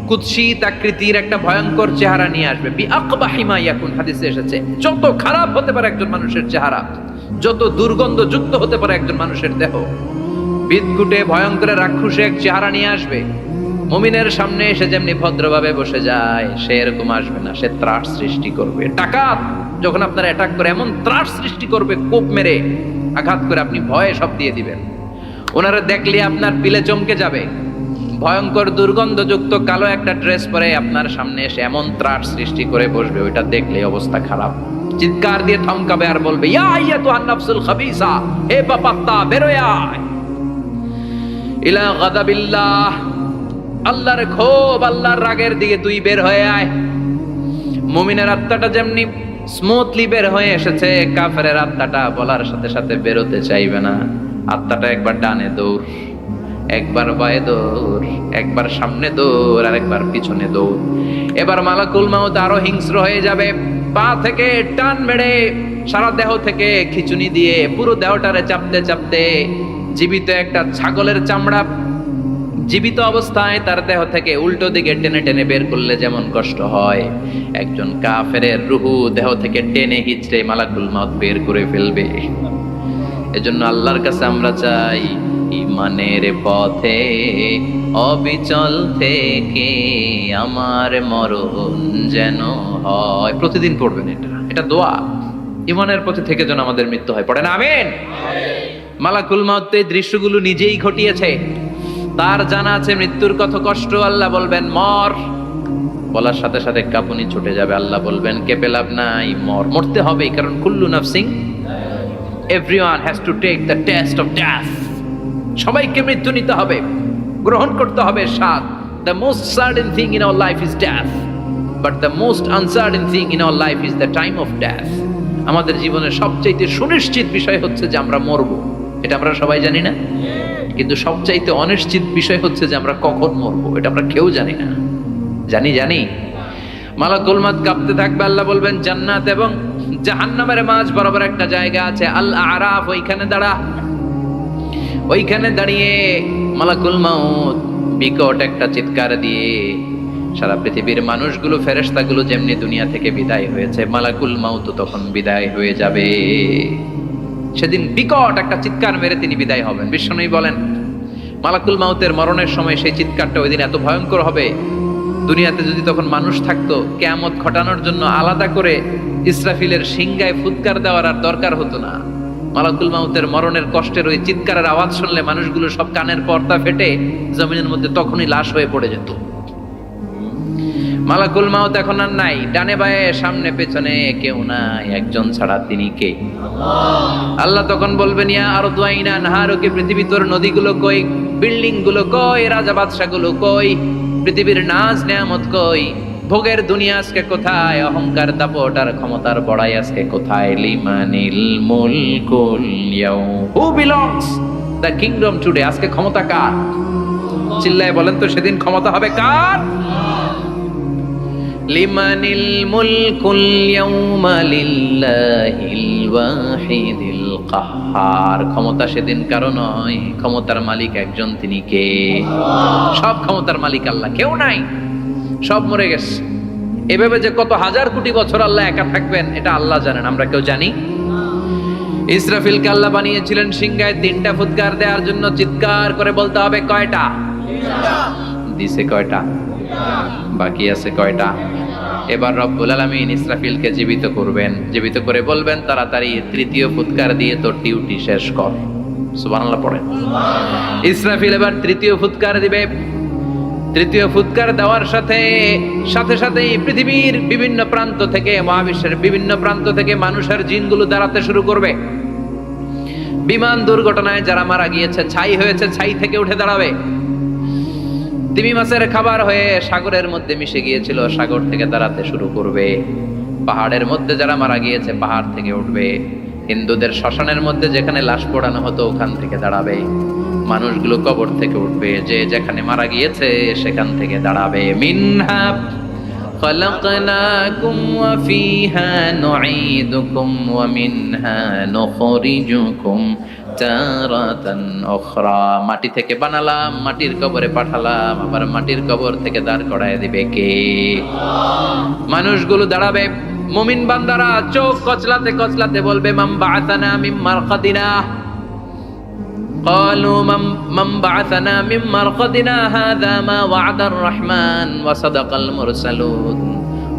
কুৎসিত আকৃতির একটা ভয়ঙ্কর চেহারা নিয়ে আসবে। বি আকবাহি মা ইয়াকুন, হাদিসে এসেছে, যত খারাপ হতে পারে একজন মানুষের চেহারা, যত দুর্গন্ধ যুক্ত হতে পারে একজন মানুষের দেহ, বিদঘুটে ভয়ঙ্কর রাক্ষসে এক চেহারা নিয়ে আসবে। মুমিনের সামনে এসে যেমনি ভদ্রভাবে বসে যায়, সে এরকম আসবে না। সে ত্রাস সৃষ্টি করবে। ডাকাত যখন আপনার অ্যাটাক করে এমন ত্রাস সৃষ্টি করবে, কোপ মেরে আঘাত করে আপনি ভয়ে সব দিয়ে দিবেন। ওনারা দেখলে আপনার পিলে চমকে যাবে। ভয়ঙ্কর দুর্গন্ধযুক্ত কালো একটা ড্রেস পরে আপনার সামনে এসে এমন ত্রাস সৃষ্টি করে বসবে, ওইটা দেখলে অবস্থা খারাপ। চিৎকার দিয়ে থমকাবে আর বলবে, ইয়া আইয়াতুহান নাফসুল খাবিসা, হে পাপাত্তা বেরোয় আয় ইলা গাদাবিল্লাহ, আল্লাহর ক্ষোভ, আল্লাহর রাগের দিকে তুই বের হয়ে আয়। মুমিনের আত্মাটা যেমনি স্মুথলি বের হয়ে এসেছে, কাফেরের আত্মাটা বলার সাথে সাথে বেরোতে চাইবে না। আত্মাটা একবার ডানে দৌড়, একবার বায়ে দৌড়, একবার সামনে দৌড়, আর একবার পিছনে দৌড়। এবার মালাকুল মাউত আরো হিংস্র হয়ে যাবে। পা থেকে টান মেরে সারা দেহ থেকে খিচুনি দিয়ে পুরো দেহটারে চাপতে চাপতে জীবিত একটা ছাগলের চামড়া জীবিত অবস্থায় তার দেহ থেকে উল্টো দিকে টেনে টেনে বের করলে যেমন কষ্ট হয়, একজন কাফেরের রুহু দেহ থেকে টেনে হিচড়ে মালাকুল মাউত বের করে ফেলবে। এজন্য আল্লাহর কাছে আমরা চাই, ইমানের পথে অবিচল থেকে আমার মরণ যেন হয়। প্রতিদিন পড়বেন এটা দোয়া। ইমানের পথে থেকে যেন আমাদের মৃত্যু হয়। পড়েন আমিন। মালাকুল মাউত এই দৃশ্যগুলো নিজেই ঘটিয়েছে। তার জানা আছে মৃত্যুর কত কষ্ট। আল্লাহ বলবেন মর, বলার সাথে সাথে কাঁপুনি ছুটে যাবে। আল্লাহ বলবেন কেঁপে লাভ নাই, মরতে হবে, কারণ কুল্লু নাফসিং, everyone has to take the taste of death. সবাইকে মৃত্যু নিতে হবে, গ্রহণ করতে হবে স্বাদ। The most certain thing in our life is death, but the most uncertain thing in our life is the time of death. আমাদের জীবনের সবচাইতে সুনিশ্চিত বিষয় হচ্ছে যে আমরা মরবো, এটা আমরা সবাই জানি না, কিন্তু সবচাইতে অনিশ্চিত বিষয় হচ্ছে যে আমরা কখন মরবো, এটা আমরা কেউ জানি না। জানি মালাকুল মউত কাঁপতে থাকবে। আল্লাহ বলবেন জান্নাত এবং জাহান্নামের মাঝ বরাবর একটা জায়গা আছে, আল আরাফ, ওইখানে দাঁড়া। ওইখানে দাঁড়িয়ে মালাকুল মউত বিকট একটা চিৎকার দিয়ে সারা পৃথিবীর মানুষগুলো, ফেরেশতাগুলো যেমনি দুনিয়া থেকে বিদায় হয়েছে, মালাকুল মউত তখন বিদায় হয়ে যাবে। সেদিন বিকট একটা চিৎকার মেরে তিনি বিদায় হবেন। বিশ্বনবী বলেন মালাকুল মউতের মরণের সময় সেই চিৎকারটা ওই দিন এত ভয়ঙ্কর হবে, দুনিয়াতে যদি তখন মানুষ থাকতো, কিয়ামত ঘটানোর জন্য আলাদা করে ইসরাফিলের সিংগায় ফুৎকার দেওয়ার আর দরকার হতো না। মালাকুল মউতের মরণের কষ্টের ওই চিৎকারের আওয়াজ শুনলে মানুষগুলো সব কানের পর্দা ফেটে জমিনের মধ্যে তখনই লাশ হয়ে পড়ে যেত। মালাকুল মউত এখন আর নাই, ডানে বায়ে সামনে পেছনে কেউ নাই, একজন ছাড়া তিনি কে? আল্লাহ তখন বলবেন ইয়া আরদু আইনা নাহারুকি, পৃথিবী তোর নদীগুলো কই, বিল্ডিং গুলো কই, রাজা বাদশা গুলো কই, পৃথিবীর নাজ নেয়ামত কই, ভোগের দুনিয়া আজকে কোথায়, অহংকার দাপট আর ক্ষমতার বড়াই আজকে কোথায়? লিমানিল মুলকুল ইয়াউম, who belongs the kingdom today, আজকে ক্ষমতা কার? চিল্লায় বলেন তো সেদিন ক্ষমতা হবে কার? লিমানিল মুলকুল ইয়াউমা লিল্লাহিল ওয়াহিদিল কাহ্হার, ক্ষমতা সেদিন কারো নয়, ক্ষমতার মালিক একজন, তিনি কে? সব ক্ষমতার মালিক আল্লাহ, কেউ নাই, সব মরে গেছে। এভাবে যে কত হাজার কোটি বছর আল্লাহ একা থাকবেন এটা আল্লাহ জানেন, আমরা কেউ জানি? ইসরাফিলকে আল্লাহ বানিয়েছিলেন সিংহায় 3টা ফুৎকার দেওয়ার জন্য, চিৎকার করে বলতে হবে কয়টা? দিছে কয়টা? বাকি আছে কয়টা? এবার রব্বুল আলামিন ইসরাফিলকে জীবিত করবেন, জীবিত করে বলবেন তাড়াতাড়ি 3য় ফুৎকার দিয়ে তোর ডিউটি শেষ কর। সুবহানাল্লাহ পড়েন। ইসরাফিল এবার 3য় ফুৎকার দিবে। 3য় ফুৎকার দেওয়ার সাথে সাথেই পৃথিবীর বিভিন্ন প্রান্ত থেকে, মহাবিশ্বের বিভিন্ন প্রান্ত থেকে মানুষের জিনগুলো দাঁড়াতে শুরু করবে। বিমান দুর্ঘটনায় যারা মারা গিয়েছে, ছাই হয়েছে, ছাই থেকে উঠে দাঁড়াবে। তিমি মাছের খাবার হয়ে সাগরের মধ্যে মিশে গিয়েছিল, সাগর থেকে দাঁড়াতে শুরু করবে। পাহাড়ের মধ্যে যারা মারা গিয়েছে, পাহাড় থেকে উঠবে। হিন্দুদের শ্মশানের মধ্যে যেখানে লাশ পোড়ানো হতো, ওখান থেকে দাঁড়াবে। মানুষগুলো কবর থেকে উঠবে, যে যেখানে মারা গিয়েছে সেখান থেকে দাঁড়াবে। মিনহা খালাকনাকুম ওয়া ফিহা নুঈদুকুম ওয়া মিনহা নুখরিজুকুম তারাতান উখরা, মাটি থেকে বানালাম, মাটির কবরে পাঠালাম, আবার মাটির কবর থেকে দাঁড় করায় দিবে কে? মানুষগুলো দাঁড়াবে। মুমিন বান্দারা চোখ কচলাতে কচলাতে বলবে মান বাআসানা মিন মারকাদিনা, قالوا من بعثنا من مرقدنا هذا ما وعد الرحمن وصدق المرسلون।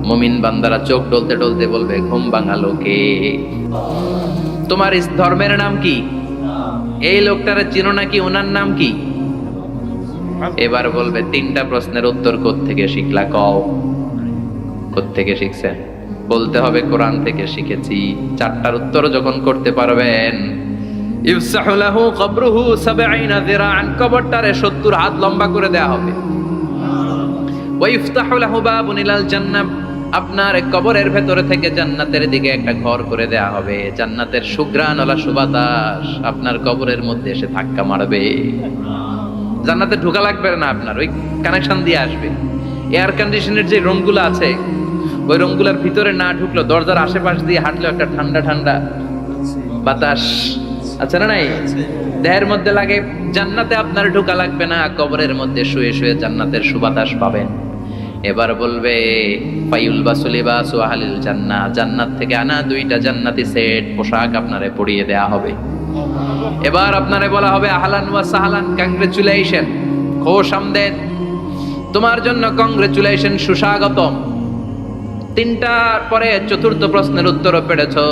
মুমিন বান্দারা চোখ ডলতে ডলতে বলবে ঘুম ভাঙালো কে? তোমার ধর্মের নাম কি? এই লোকটারে চিনো নাকি? ওনার নাম কি? এবার বলবে 3টা প্রশ্নের উত্তর কোত্থেকে শিখলা কও? কোত্থেকে শিখছেন? বলতে হবে কোরআন থেকে শিখেছি। 4টার উত্তর যখন করতে পারবেন, ইফসাহু লাহু কবরুহু 70 যিরাআন, কবরটারে 70 হাত লম্বা করে দেয়া হবে। ওয়া ইফতাহু লাহু বাবুন ইলাল জান্নাহ, আপনার কবরের ভেতরে থেকে জান্নাতের দিকে একটা ঘর করে দেয়া হবে। জান্নাতের সুঘ্রাণওয়ালা সুবাতাস আপনার কবরের মধ্যে এসে ধাক্কা মারবে। জান্নাতে ঢোকা লাগবে না, আপনার ওই কানেকশন দিয়ে আসবে। এয়ার কন্ডিশনের যে রুমগুলো আছে, ওই রুমগুলোর ভিতরে না ঢুকলো, দরজার আশেপাশ দিয়ে হাঁটলে একটা ঠান্ডা ঠান্ডা বাতাস আছে না নাই? দেহের মধ্যে লাগে। জান্নাতে আপনার ঢোকা লাগবে না, কবরের মধ্যে শুয়ে শুয়ে জান্নাতের সুবাতাস পাবেন। এবার বলবে ফায়ুলবাসু লিবাসু আহলিল জান্নাহ, জান্নাত থেকে আনা 2টা জান্নাতি সেট পোশাক আপনারে পরিয়ে দেয়া হবে। এবার আপনারে বলা হবে আহলান ওয়া সাহলান, কংগ্রেচুলেশন, খোশ আমদেদ, তোমার জন্য কংগ্রেচুলেশন, সুস্বাগতম। 3টার পরে 4র্থ প্রশ্নের উত্তরও পেরেছো,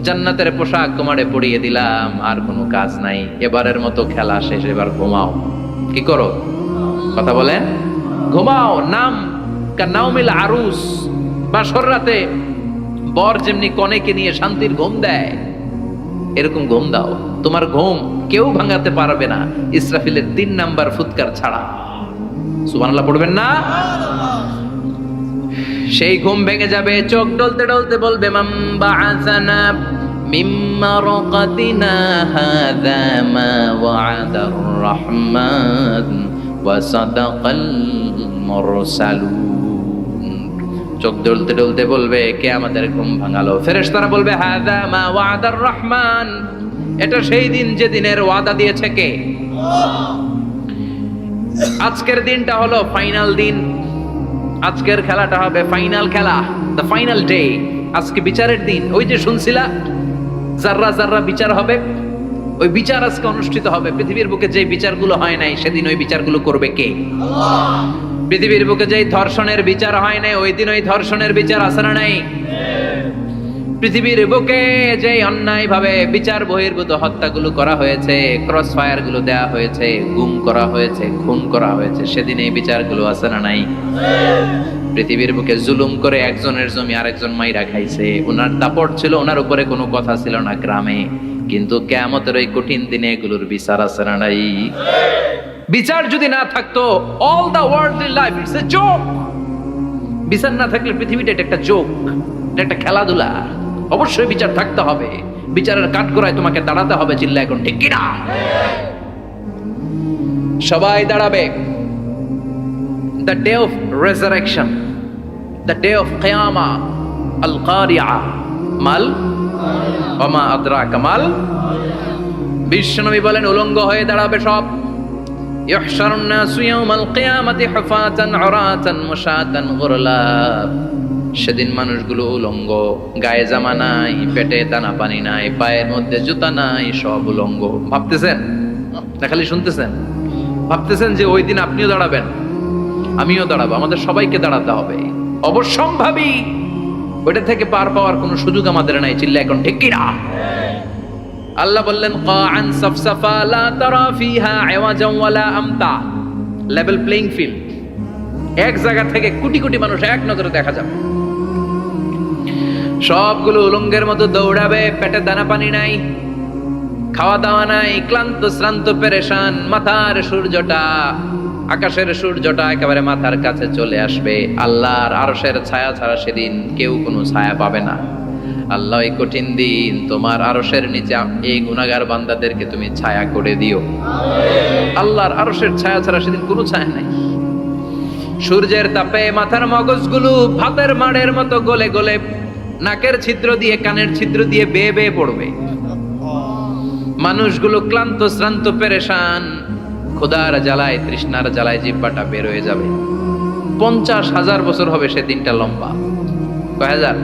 জান্নাতের পোশাক তোমারে পরিয়ে দিলাম, আর কোনো কাজ নাই, এবারের মতো খেলা শেষ, এবার ঘুমাও। কি করো? কথা বলেন, ঘুমাও। নাম কানাউমিল আরুস, বাসর রাতে বর যেমনি কনেকে নিয়ে শান্তির ঘুম দেয়, এরকম ঘুম দাও। তোমার ঘুম কেউ ভাঙাতে পারবে না ইসরাফিলের 3 নাম্বার ফুৎকার ছাড়া। সুবহানাল্লাহ পড়বেন না? সেই ঘুম ভেঙে যাবে, চোখ ডলতে ডলতে বলবে মান বাআসানা মিম মারকাতিনা হাযা মা ওয়া'দার রাহমান ওয়া সাদাকাল মুরসালুন। চোখ ডলতে ডলতে বলবে কে আমাদের ঘুম ভাঙালো? ফেরেশতারা বলবে হাযা মা ওয়া'দার রাহমান, এটা সেই দিন যে দিনের ওয়াদা দিয়েছে কে? আজকের দিনটা হলো ফাইনাল দিন, আজকের খেলাটা হবে ফাইনাল খেলা, দ্য ফাইনাল ডে। আজকে বিচারের দিন। ওই যে শুনছিলা জাররা জাররা বিচার হবে, ওই বিচার আজকে অনুষ্ঠিত হবে। পৃথিবীর বুকে যে বিচারগুলো হয় নাই সেদিন ওই বিচারগুলো করবে কে? আল্লাহ। পৃথিবীর বুকে যে ধর্ষণের বিচার হয় নাই ওই দিন ওই ধর্ষণের বিচার আছে না নাই? পৃথিবীর বুকে যে অন্যায় ভাবে বিচার বহির্ভূত হত্যাগুলো করা হয়েছে, ক্রস ফায়ার গুলো দেয়া হয়েছে, গুম করা হয়েছে, খুন করা হয়েছে, সেদিন এই বিচারগুলো আছে না নাই? পৃথিবীর বুকে জুলুম করে একজনের জমি আরেকজন মাইরা খাইছে, ওনার দাপট ছিল, ওনার উপরে কোনো কথা ছিল না গ্রামে, কিন্তু কিয়ামতের ওই কঠিন দিনে এগুলোর বিচার আছে না নাই? বিচার যদি না থাকতো, all the worldly life it's a joke. বিচার না থাকলে পৃথিবীটা এটা একটা জোক, এটা একটা খেলাধুলা। অবশ্যই বিচার থাকতে হবে, বিচারের কাঠগড়ায় তোমাকে দাঁড়াতে হবে। চিল্লা এখন ঠিক কিনা? সবাই দাঁড়াবে। The day of resurrection, the day of কিয়ামা, আল কারিআ মাল ওয়া মা আদরাকা মাল। বিশ্বনবী বলেন উলঙ্গ হয়ে দাঁড়াবে সব। ইহশারুন নাসু ইয়াউমাল কিয়ামাতি হুফাতান উরাতান মুশাতান গুরলা। সেদিন মানুষগুলো উলঙ্গ, গায়ে জামা নাই, পেটে দানা পানি নাই, পায়ের মধ্যে জুতা নাই, সব উলঙ্গ। ভাবতেছেন না খালি শুনতেছেন? ভাবতেছেন যে ওই দিন আপনিও দাঁড়াবেন, আমিও দাঁড়াবো, আমাদের সবাইকে দাঁড়াতে হবে। অবশ্যম্ভাবী, ওইটা থেকে পার পাওয়ার কোনো সুযোগ আমাদের নাই। চিল্লা এখন ঠিক কিনা? আল্লাহ বললেন কাআন সাফসাফা লা তারা ফিহা আওয়াজান ওয়ালা আমতা, লেভেল প্লেইং ফিল্ড। এক জায়গা থেকে কোটি কোটি মানুষ এক নজরে দেখা যাবে। সবগুলো উলঙ্গের মতো দৌড়াবে, পেটে দানা পানি নাই, খাওয়া দাওয়া নাই, ক্লান্ত শ্রান্ত পেরেশান। মাথার সূর্যটা, আকাশের সূর্যটা একেবারে মাথার কাছে চলে আসবে। আল্লাহর আরশের ছায়া ছাড়া সেদিন কেউ কোনো ছায়া পাবে না। আল্লাহ এই কঠিন দিন তোমার আরশের নিচে এই গুনাহগার বান্দাদেরকে তুমি ছায়া করে দিও। আল্লাহর আরশের ছায়া ছাড়া সেদিন কোনো ছায়া নাই। সূর্যের তাপে মাথার মগজগুলো ভাতের মাড়ের মতো গলে গলে নাকের ছিদ্র দিয়ে কানের ছিদ্র দিয়ে বেয়ে বেয়ে পড়বে। মানুষগুলো ক্লান্ত শ্রান্ত পেরেশান, ক্ষুধার জ্বালায় তৃষ্ণার জ্বালায় জিহ্বাটা বের হয়ে যাবে। 50,000 বছর হবে সেদিনটা লম্বা। কয় হাজার?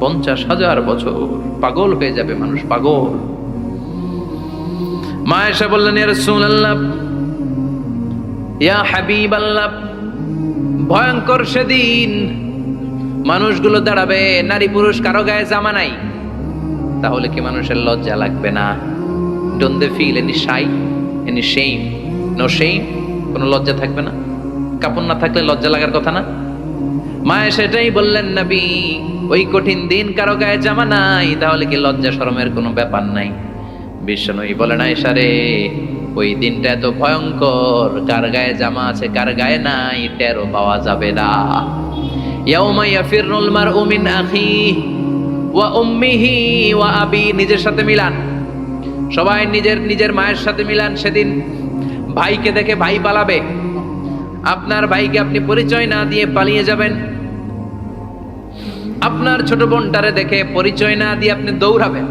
50,000 বছর। পাগল হয়ে যাবে মানুষ, পাগল। মা এসে বললেন ইয়া রাসূলুল্লাহ, ইয়া হাবিবাল্লাহ, ভয়ঙ্কর সেদিন মানুষগুলো দাঁড়াবে, নারী পুরুষ কারো গায়ে জামা নাই। তাহলে কি মানুষের লজ্জা লাগবে না? Don't they feel any shy, any shame? No shame, কোনো লজ্জা থাকবে না? কাপড় না থাকলে লজ্জা লাগার কথা না? মায়ে সেটাই বললেন নবী, ওই কঠিন দিন কারো গায়ে জামা নাই, তাহলে কি লজ্জা শরমের কোনো ব্যাপার নাই? বিশ্বনবী বলেন আয়েশা রে, ওই দিনটা এত ভয়ঙ্কর, কার গায়ে জামা আছে কার গায়ে নাই টেরও পাওয়া যাবে না। ইয়াউমা ইয়াফিরুল মারউ মিন আখিহি ওয়া উম্মিহি ওয়া আবি, নিজের সাথে মিলান, সবাই নিজের নিজের মায়ের সাথে মিলান। সেদিন ভাইকে দেখে ভাই পালাবে, আপনার ভাইকে আপনি পরিচয় না দিয়ে পালিয়ে যাবেন। আপনার ছোট বোনটারে দেখে পরিচয় না দিয়ে আপনি দৌড়াবেন।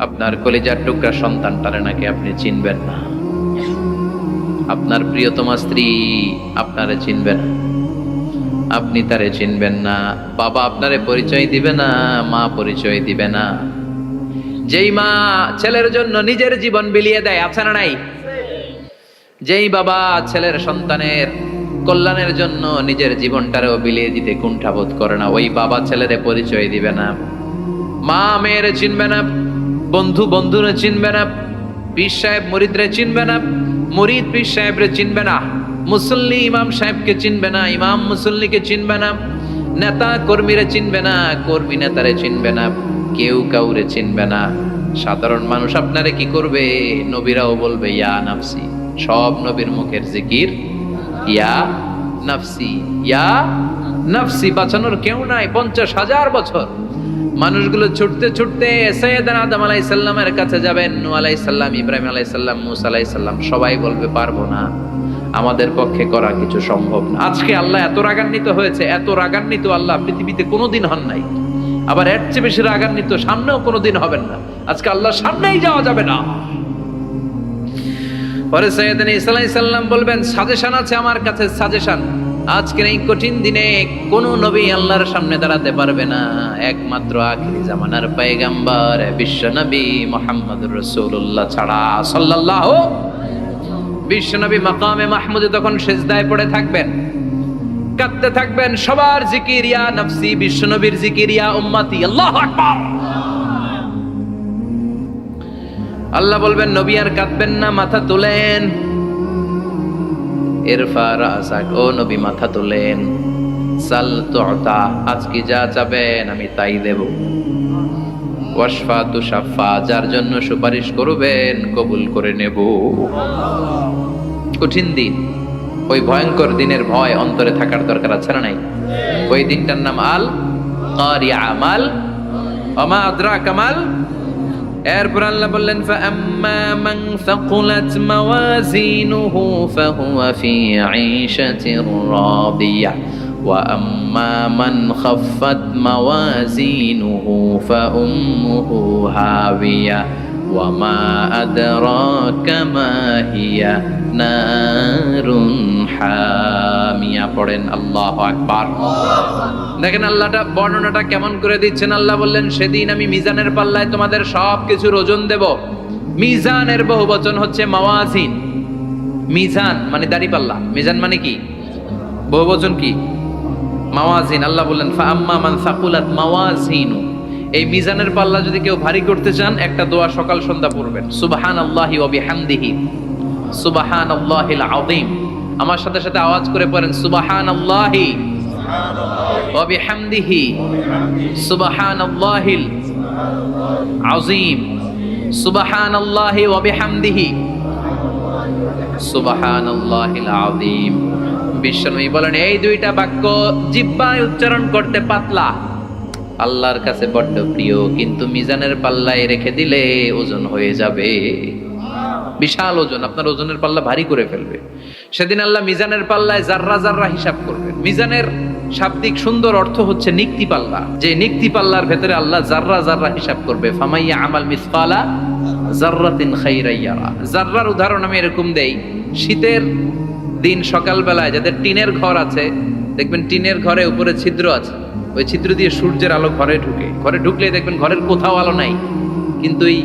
আপনার কলিজার টুকরা সন্তানটারে নাকি আপনি চিনবেন না। আপনার প্রিয়তমা স্ত্রী আপনারে চিনবে না, আপনি তারে চিনবেন না। বাবা আপনারে পরিচয় দিবে না, মা পরিচয় দিবে না। যেই মা ছেলের জন্য নিজের জীবন বিলিয়ে দেয়, আছে না নাই? যেই বাবা ছেলের সন্তানের কল্যাণের জন্য নিজের জীবনটারেও বিলিয়ে দিতে কুণ্ঠাবোধ করে না, ওই বাবা ছেলেরে পরিচয় দিবে না। মা মেয়েরে চিনবে না, বন্ধু বন্ধুরে চিনবে না, পীর সাহেব মুরিদরে চিনবে না, মুরিদ পীর সাহেবরে চিনবে না। মুসল্লি ইমাম সাহেবকে চিনবে না, ইমাম মুসল্লিকে চিনবে না, নেতা কর্মীরে চিনবে না, কর্মী নেতারে চিনবে না, কেউ কাউরে চিনবে না। সাধারণ মানুষ আপনারে কি করবে? নবীরাও বলবে ইয়া নাফসি। সব নবীর মুখের জিকির ইয়া নাফসি, ইয়া নাফসি। বাঁচানোর কেউ নাই। 50,000 বছর মানুষগুলো ছুটতে ছুটতে সাইয়েদনা আদম আলাইহিস সালামের কাছে যাবেন, নূহ আলাইহিস সালাম, ইব্রাহিম আলাইহিস সালাম, মূসা আলাইহিস সালাম। সবাই বলবে পারবো না, আমাদের পক্ষে করা কিছু সম্ভব না। আজকে আল্লাহ এত রাগান্বিত হয়েছে, এত রাগান্বিত আল্লাহ পৃথিবীতে কোনোদিন হন নাই। আবার এর চেয়ে বেশি রাগান্বিত সামনেও কোনোদিন হবেন না। আজকে আল্লাহ সামনেই যাওয়া যাবে না। পরে সাইয়েদনা ঈসা আলাইহিস সালাম বলবেন সাজেশন আছে আমার কাছে, সাজেশন। আজকের এই কঠিন দিনে কোন নবী আল্লাহর সামনে দাঁড়াতে পারবে না, একমাত্র আখিরি জামানার পয়গম্বর বিশ্ব নবী মুহাম্মদুর রাসূলুল্লাহ ছাড়া সাল্লাল্লাহু। বিশ্ব নবী মাকামে মাহমুদে তখন সিজদায় পড়ে থাকবেন, কাঁদতে থাকবেন। সবার জিকির ইয়া নফসি, বিশ্ব নবীর জিকির ইয়া উম্মতি। আল্লাহু আকবার। আল্লাহ বলবেন নবী আর কাঁদবেন না, মাথা তুলেন। ইরফা রাসাক, ও নবী মাথা তোলেন। সাল তুতা, আজকে যা চাবেন আমি তাই দেব। ওয়াশফা তুশাফা, যার জন্য সুপারিশ করবেন কবুল করে নেব। কঠিন দিন, ওই ভয়ঙ্কর দিনের ভয় অন্তরে থাকার দরকার আছে না নাই? ওই দিনটার নাম আল কারিয়া, মাল ওমা আদরাকা মাল। এরপর আল্লাহ বললেন ফাআম্মা মান সাকুলাত মাওয়াজিনুহু ফাহুয়া ফি আইশাতির রাদিয়া ওয়া আম্মা মান খাফফাত মাওয়াজিনুহু ফাউম্মুহু হাবিয়া ওয়া মা আদরাকা মা হিয়া নারুন হামিয়া। পড়েন আল্লাহু আকবার। দেখেন আল্লাহটা বর্ণনাটা কেমন করে দিচ্ছেন। আল্লাহ বললেন সেদিন আমি মিজানের পাল্লায় তোমাদের সব কিছুর ওজন দেব। মিজানের বহুবচন হচ্ছে মাওয়াজিন। মিজান মানে দাঁড়িপাল্লা, মিজান মানে কি? বহুবচন কি? মাওয়াজিন। আল্লাহ বললেন ফাআম্মা মান সাকুলাত মাওয়াজিনু, এই মিজানের পাল্লা যদি কেউ ভারী করতে চান একটা দোয়া সকাল সন্ধ্যা পড়বেন, সুবহানাল্লাহি ওয়া বিহামদিহি সুবহানাল্লাহিল আযীম। আমার সাথে সাথে আওয়াজ করে পড়েন সুবহানাল্লাহি ওয়া বিহামদিহি সুবহানাল্লাহিল আযীম, সুবহানাল্লাহি ওয়া বিহামদিহি সুবহানাল্লাহিল আযীম। বিশ্বনবী বলেন এই দুইটা বাক্য জিহ্বায় উচ্চারণ করতে পাতলা, আল্লাহর কাছে বড্ড প্রিয়, কিন্তু মিজানের পাল্লায় রেখে দিলে ওজন হয়ে যাবে, বিশাল ওজন, আপনার ওজনের পাল্লা ভারী করে ফেলবে। সেদিন আল্লাহ মিজানের পাল্লায় জাররা জাররা হিসাব করবেন। মিজানের শাব্দিক সুন্দর অর্থ হচ্ছে নিক্তি পাল্লা, যে নিক্তি পাল্লার ভেতরে আল্লাহ জাররা জাররা হিসাব করবে। ফামাইয়া আমাল মিসকালা জাররাতিন খাইরান ইয়ারা। জাররার উদাহরণ আমি এরকম দেই, শীতের দিন সকালবেলায় যাদের টিনের ঘর আছে, দেখবেন টিনের ঘরে উপরে ছিদ্র আছে, ওই ছিদ্র দিয়ে সূর্যের আলো ঘরে ঢুকে। ঘরে ঢুকলেই দেখবেন ঘরের কোথাও আলো নাই, কিন্তু এই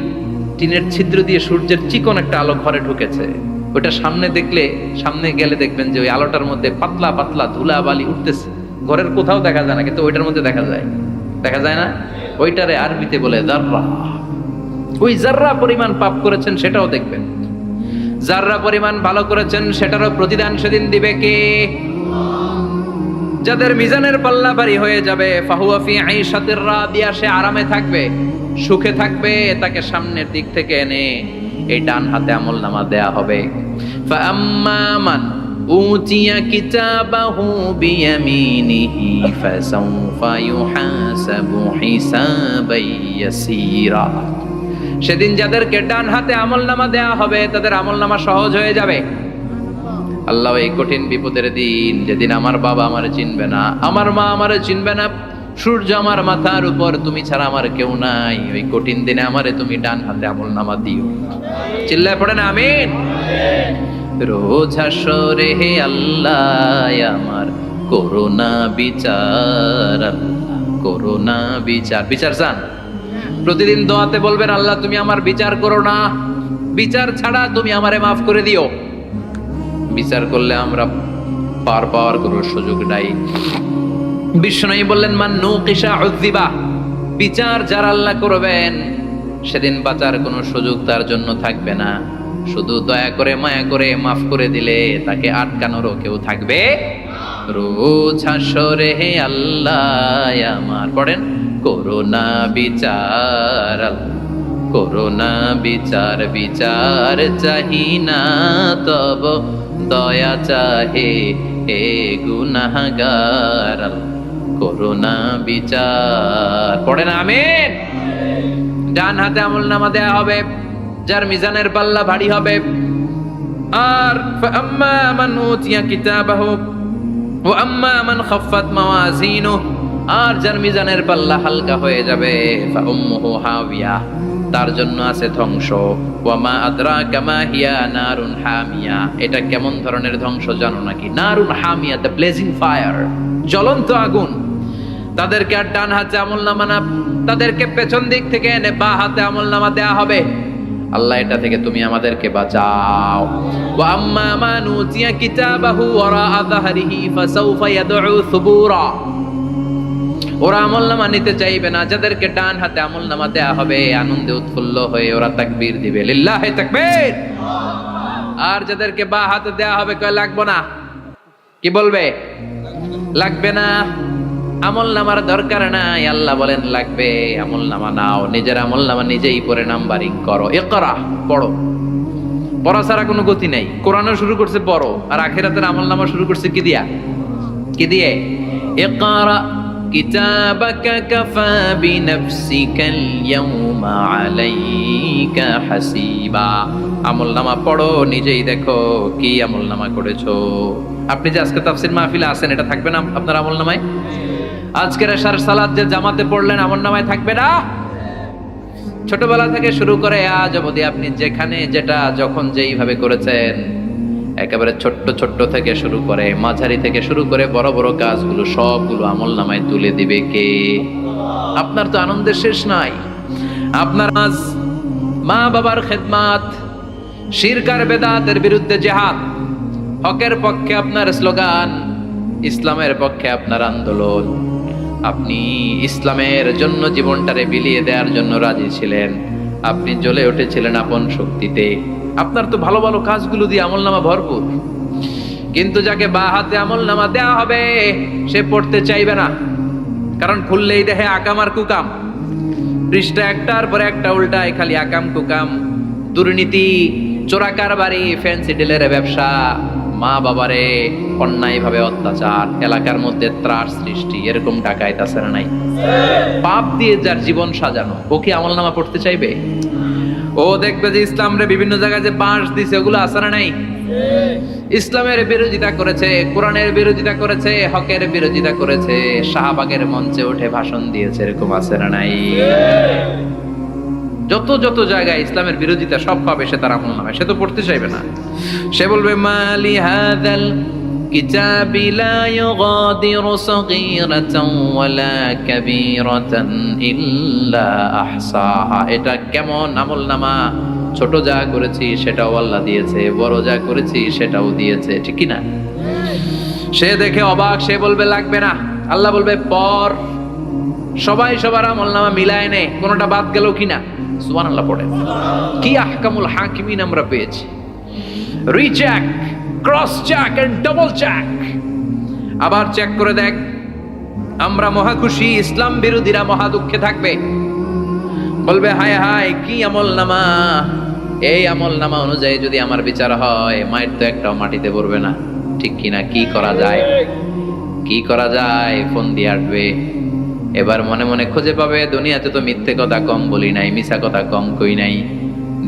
টিনের ছিদ্র দিয়ে সূর্যের চিকন একটা আলো ঘরে ঢুকেছে। ওটা সামনে দেখলে, সামনে গেলে দেখবেন যে ওই আলোটার মধ্যে পাতলা পাতলা ধুলা বালি উঠতেছে। ঘরের কোথাও দেখা যায় না, কিন্তু ওইটার মধ্যে দেখা যায়। দেখা যায় না? ওইটারে আরবিতে বলে জাররা। ওই জাররা পরিমাণ পাপ করেছেন সেটাও দেখবেন, জাররা পরিমাণ ভালো করেছেন সেটারও প্রতিদান সেদিন দিবে কে? যাদের মিজানের পাল্লা ভারী হয়ে যাবে, ফাহুয়া ফি আইশাতির রাদিয়া, সে আরামে থাকবে, সুখে থাকবে। তাকে সামনের দিক থেকে এনে এই ডান হাতে আমলনামা দেয়া হবে। ফাআম্মা মান উতিয়া কিতাবাহু বিয়ামিনিহি ফাসাউফা ইউহাসাবু হিসাবান ইয়াসীরা। সেদিন যাদেরকে ডান হাতে আমলনামা দেয়া হবে তাদের আমলনামা সহজ হয়ে যাবে। আল্লাহ এই কঠিন বিপদের দিন, যেদিন আমার বাবা আমারে চিনবে না, আমার মা আমারে চিনবে না, সূর্য আমার মাথার উপর, তুমি ছাড়া আমার কেউ নাই, ওই কঠিন দিনে আমারে তুমি ডান হাতে আমলনামা দিও। চিল্লায় পড়েন আমিন। রোজ হাসরে হে আল্লাহ আমার করোনা বিচার, করোনা বিচার। বিচার চান? প্রতিদিন দোয়াতে বলবেন আল্লাহ তুমি আমার বিচার করো না, বিচার ছাড়া তুমি আমারে মাফ করে দিও। বিচার করলে আমরা পার পাওয়ার কোনো সুযোগ নাই। বিষ্ণু বললেন মান নুকিশা উযিবা, বিচার যারা আল্লাহ করবেন সেদিন বাঁচার কোনো সুযোগ তার জন্য থাকবে না। শুধু দয়া করে মায়া করে মাফ করে দিলে তাকে আটকানোরও কেউ থাকবে রোজ হাসরে হে আল্লাহ আমার পড়েন করোনা বিচার করোনা বিচার বিচার চাহি না তব দয়া চাহে হে গুনাহগার করোনা বিচার পড়েন আমিন। ডান হাতে আমলনামা দেয়া হবে যার মিজানের পাল্লা ভারী হবে। আর ফাআম্মা মান উতিয়া কিতাবাহু ওয়া আম্মা মান খাফফাত মাওয়াজিনুহু আর যার মিজানের পাল্লা হালকা হয়ে যাবে ফাউম্মুহু হাওিয়া তার জন্য আছে ধ্বংস। ওয়া মা আদরাকা মা হিয়া নারুন হামিয়া এটা কেমন ধরনের ধ্বংস জানো নাকি? নারুন হামিয়া দ্য ব্লেজিং ফায়ার জ্বলন্ত আগুন। তাদেরকে আর ডান হাতে আমলনামা না, তাদেরকে পেছন দিক থেকে এনে বাঁ হাতে আমলনামা দেয়া হবে। আল্লাহ এটা থেকে তুমি আমাদেরকে বাঁচাও। ওয়া আম্মা মান উতিয়া কিতাবাহু ওয়ারা যাহরিহি ফাসাউফা ইয়াদউ সুবুরা ওরা আমলনামা নিতে চাইবে না। যাদেরকে ডান হাতে আমলনামা দেয়া হবে আনন্দে উৎফুল্ল হয়ে ওরা তাকবীর দিবে লিল্লাহি তাকবীর। আর যাদেরকে বাঁ হাতে দেয়া হবে কয় লাগবে না, কি বলবে? লাগবে না, আমলনামার দরকার নাই। আল্লাহ বলেন লাগবে, আমলনামা নাও, নিজের আমলনামা নিজেই পড়ে নাম্বারিং করো। ইকরা পড়ো, পড়া ছাড়া কোনো গতি নাই। কোরআনও শুরু করছে পড়ো, আর আখিরাতের আমলনামা শুরু করছে কি দিয়া? কি দিয়ে? ইকরা কিতাবাকা কাফা বিনাফসিকাল ইয়াউমা আলাইকা হাসিবা। আমলনামা পড়ো, নিজেই দেখো কি আমলনামা করেছো। আপনি যে আজকে তাফসীর মাহফিলে আছেন এটা থাকবে না আপনার আমলনামায়? আজকের এশার সালাত যে জামাতে পড়লেন আমলনামায় থাকবে না? ছোটবেলা থেকে শুরু করে আজ অবধি আপনি যেখানে যেটা যখন যেইভাবে করেছেন, একেবারে ছোট্ট ছোট্ট থেকে শুরু করে মাঝারি থেকে শুরু করে বড় বড় কাজগুলো সবগুলো আমলনামায় তুলে দিবে কে? আপনার তো আনন্দের শেষ নাই। আপনার আজ মা বাবার খেদমাত, শিরক আর বেদাতের বিরুদ্ধে জিহাদ, হকের পক্ষে আপনার স্লোগান, ইসলামের পক্ষে আপনার আন্দোলন। আপনি ইসলামের জন্য জীবনটারে বিলিয়ে দেওয়ার জন্য রাজি ছিলেন। আপনি জ্বলে উঠেছিলেন আপন শক্তিতে। আপনার তো ভালো ভালো কাজগুলো দিয়ে আমলনামা ভরপুর, কিন্তু যাকে বাঁ হাতে আমলনামা দেওয়া হবে সে পড়তে চাইবে না। কারণ খুললেই দেখে আকাম আর কুকাম, পৃষ্ঠা একটার পরে একটা উল্টায় খালি আকাম কুকাম, দুর্নীতি, চোরা কারবারি, ফ্যান্সি ডিলের ব্যবসা, মা বাবারে অন্যায়ভাবে অত্যাচার, এলাকার মধ্যে ত্রাস সৃষ্টি, এরকম ডাকাইত আছে না নাই? পাপ দিয়ে যার জীবন সাজানো, ও কি আমলনামা পড়তে চাইবে? ও দেখবে যে ইসলামরে বিভিন্ন জায়গায় যে বাঁশ দিছে ওগুলো আছে না নাই? ইসলামের বিরোধিতা করেছে, কোরআনের বিরোধিতা করেছে, হকের বিরোধিতা করেছে, শাহবাগের মঞ্চে উঠে ভাষণ দিয়েছে, এরকম আছে না নাই? যত যত জায়গায় ইসলামের বিরোধিতা সব পাবে সে তার আমলনামায়, সে তো পড়তে চাইবে না। সে বলবে মালি হাযাল কিতাবি লা ইউগাদিরু সগীরাতান ওয়ালা কাবীরাতান ইল্লা আহসাহা। এটা কেমন আমলনামা? ছোট যা করেছি সেটাও আল্লাহ দিয়েছে, বড় যা করেছি সেটাও দিয়েছে, ঠিক কি না? সে দেখে অবাক, সে বলবে লাগবে না। আল্লাহ বলবে পর, সবাই সবার আমলনামা মিলায় নে, কোনটা বাদ গেল কিনা। সুবহানাল্লাহ পড়ে। কি আহকামুল হাকিমিন আমরা পেয়েছি। Recheck, cross check and double check. আবার চেক করে দেখ। আমরা মহা খুশি, ইসলাম বিরোধীরা মহা দুঃখে থাকবে। বলবে হায় হায় কি আমলনামা, এই আমলনামা অনুযায়ী যদি আমার বিচার হয় মায়ের তো একটাও মাটিতে পড়বে না, ঠিক কিনা? কি করা যায়, কি করা যায়? ফোন দিয়ে আসবে। এবার মনে মনে খুঁজে পাবে দুনিয়াতে তো মিথ্যে কথা কম বলি নাই, মিছা কথা কম কই নাই,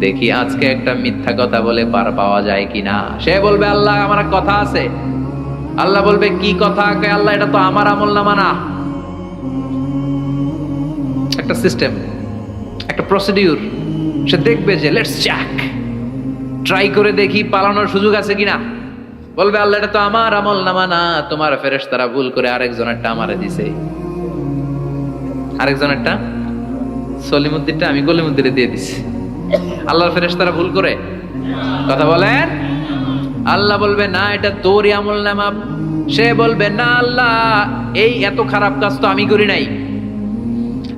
দেখি আজকে একটা মিথ্যা কথা বলে পার পাওয়া যায় কিনা। সে বলবে আল্লাহ আমার কথা আছে। আল্লাহ বলবে কি কথা? আল্লাহ এটা তো আমার আমলনামা না। একটা সিস্টেম, একটা প্রসিডিউর। সে দেখবে যে লেটস চেক, ট্রাই করে দেখি পালানোর সুযোগ আছে কিনা। বলবে আল্লাহ এটা তো আমার আমলনামা না, তোমার ফেরেশতারা ভুল করে আরেকজনেরটা আমারে দিছে, আরেকজনেরটা সলিমুদ্দিনটা আমি গলিমুদ্দিনে দিয়ে দিছি। আল্লাহর ফেরেশতারা ভুল করে কথা বলেন? আল্লাহ বলবে না এটা তোরই আমলনামা। সে বলবে না আল্লাহ এই এত খারাপ কাজ তো আমি করি নাই,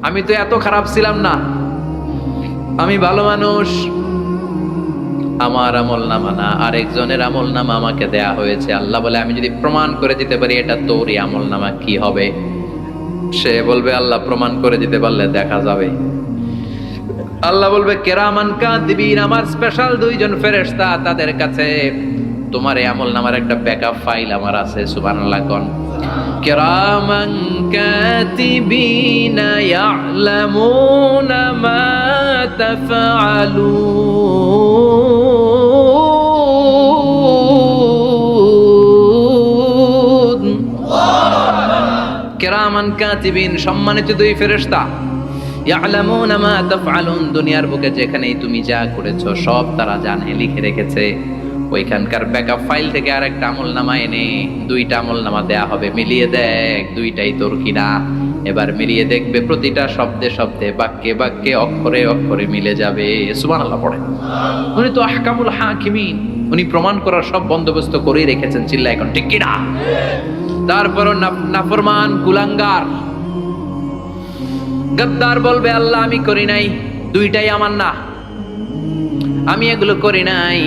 আমি তো এত খারাপ ছিলাম না, আমি ভালো মানুষ। আমার আমল নামা না, আরেকজনের আমল নামা আমাকে দেয়া হয়েছে। আল্লাহ বলে আমি যদি প্রমাণ করে দিতে পারি এটা তোরই আমল নামা, কি হবে? সে বলবে আল্লাহ প্রমাণ করে দিতে পারলে দেখা যাবে। আল্লাহ বলবে কেরামান কাতিবিন, আমার স্পেশাল দুইজন ফেরেশতা, তাদের কাছে তোমার এই আমল নামার একটা ব্যাকআপ ফাইল আমার আছে। সুবহানাল্লাহ কোন কেরামান কাতিবিন ইয়ালামুনা মা তাফআলুন। কেরামান কাতিবিন, সম্মানিত দুই ফেরেশতা, ইয়ালামুনা মা তাফআলুন, দুনিয়ার বুকে যেখানেই তুমি যা করেছো সব তারা জানে, লিখে রেখেছে। ওইখানকার ব্যাকআপ ফাইল থেকে আরেকটা আমলনামা এনে দুইটা আমলনামা দেয়া হবে, মিলিয়ে দেখ দুইটাই তোর কিনা। এবার মিলিয়ে দেখবে প্রতিটা শব্দে শব্দে, বাক্যে বাক্যে, অক্ষরে অক্ষরে মিলে যাবে। সুবহানাল্লাহ পড়ে। উনি তো আহকামুল হাকিমিন, উনি প্রমাণ করার সব বন্দোবস্ত করেই রেখেছেন। চিল্লা এখন ঠিক কিনা? তারপরও নাফরমান কুলাঙ্গার গদ্দার বলবে আল্লাহ আমি করি নাই, দুইটাই আমার না, আমি এগুলো করি নাই।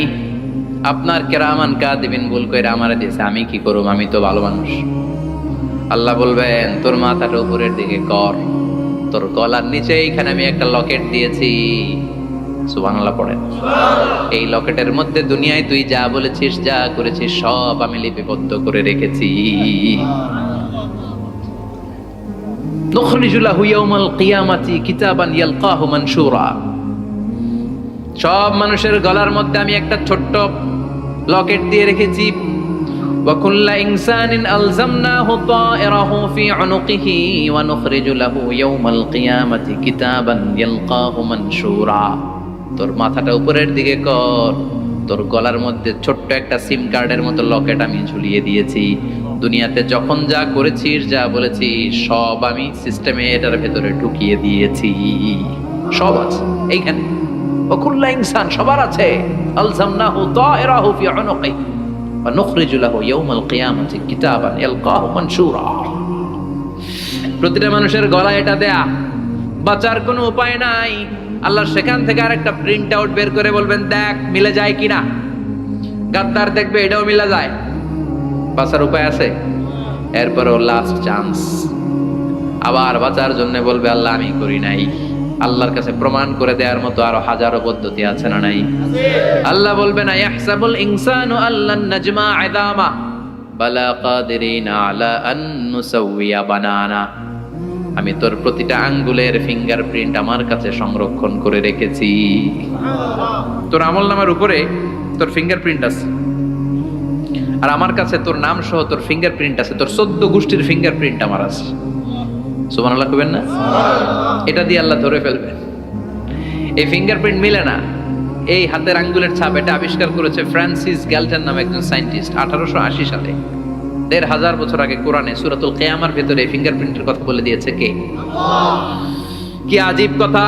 আপনার কেরামান কাতিবিন ভুল কইরা আমারে দিয়েছে, আমি কি করব? আমি তো ভালো মানুষ। আল্লাহ বলবেন তোর মাথাটা উপরের দিকে কর, তোর গলার নিচে এইখানে আমি একটা লকেট দিয়েছি। সুবহানাল্লাহ পড়েন। এই লকেটের মধ্যে দুনিয়ায় তুই যা বলেছিস, যা করেছিস সব আমি লিপিবদ্ধ করে রেখেছি। নুখরিজু লাহু ইয়াউমাল কিয়ামাতি কিতাবান ইয়ালকাহু মানশুরা, সব মানুষের গলার মধ্যে আমি একটা ছোট্ট লকেট দিয়ে রেখেছি। ওয়া কুল্লা ইনসানিন আলজামনাহু তায়রাহু ফি উনুকিহি ওয়া নুখরিজু লাহু ইয়াউমাল কিয়ামাতি কিতাবান ইয়ালকাহু মানশুরা। তোর মাথাটা উপরের দিকে কর, তোর গলার মধ্যে ছোট্ট একটা সিম কার্ডের মতো লকেট আমি ঝুলিয়ে দিয়েছি। দুনিয়াতে যখন যা করেছিস, যা বলেছিস সব আমি সিস্টেমে এটার ভেতরে ঢুকিয়ে দিয়েছি, সব আছে এইখানে। ওকুল্লা ইনসান, সবার আছে। আলজামনাহু তায়রাহু ফি উনুকি ওয়া নুখরিজু লাহু ইয়াউমাল কিয়ামাতি কিতাবান ইয়ালকাহু মানশুরা। প্রতিটা মানুষের গলায় এটা দেয়া, বাঁচার কোনো উপায় নাই। আল্লাহ সেখান থেকে আরেকটা প্রিন্ট আউট বের করে বলবেন দেখ মিলে যায় কিনা। গাদ্দার দেখবে এটাও মিলে যায়, বাঁচার উপায় আছে। এরপরও লাস্ট চান্স, আবার বাঁচার জন্য বলবে আল্লাহ আমি করি নাই। আল্লাহর কাছে প্রমাণ করে দেওয়ার মতো আরো হাজারো পদ্ধতি আছে না নাই? আল্লাহ বলবে না ইয়াহসাবুল ইনসানু আল্লান নাজমা ইদামা বালা কাদিরিনা আলা আন নুসাউইয়া বানানা। আমি তোর প্রতিটা আঙ্গুলের ফিঙ্গারপ্রিন্ট আমার কাছে সংরক্ষণ করে রেখেছি। তোর আমলনামার উপরে তোর ফিঙ্গারপ্রিন্ট আছে, আর আমার কাছে তোর নাম সহ তোর ফিঙ্গারপ্রিন্ট আছে, তোর 14 গোষ্ঠীর ফিঙ্গারপ্রিন্ট আমার আছে। সুবহানাল্লাহ কইবেন না? এটা দিয়ে আল্লাহ ধরে ফেলবেন। এই ফিঙ্গারপ্রিন্ট মিলে না, এই হাতের আঙ্গুলের ছাপ, এটা আবিষ্কার করেছে ফ্রান্সিস গ্যালটন নামে একজন সায়েন্টিস্ট 1880 সালে। 1500 বছর আগে কোরআনে সূরাতুল কিয়ামার ভিতরে এই ফিঙ্গারপ্রিন্টের কথা বলে দিয়েছে কে? কি আজীব কথা!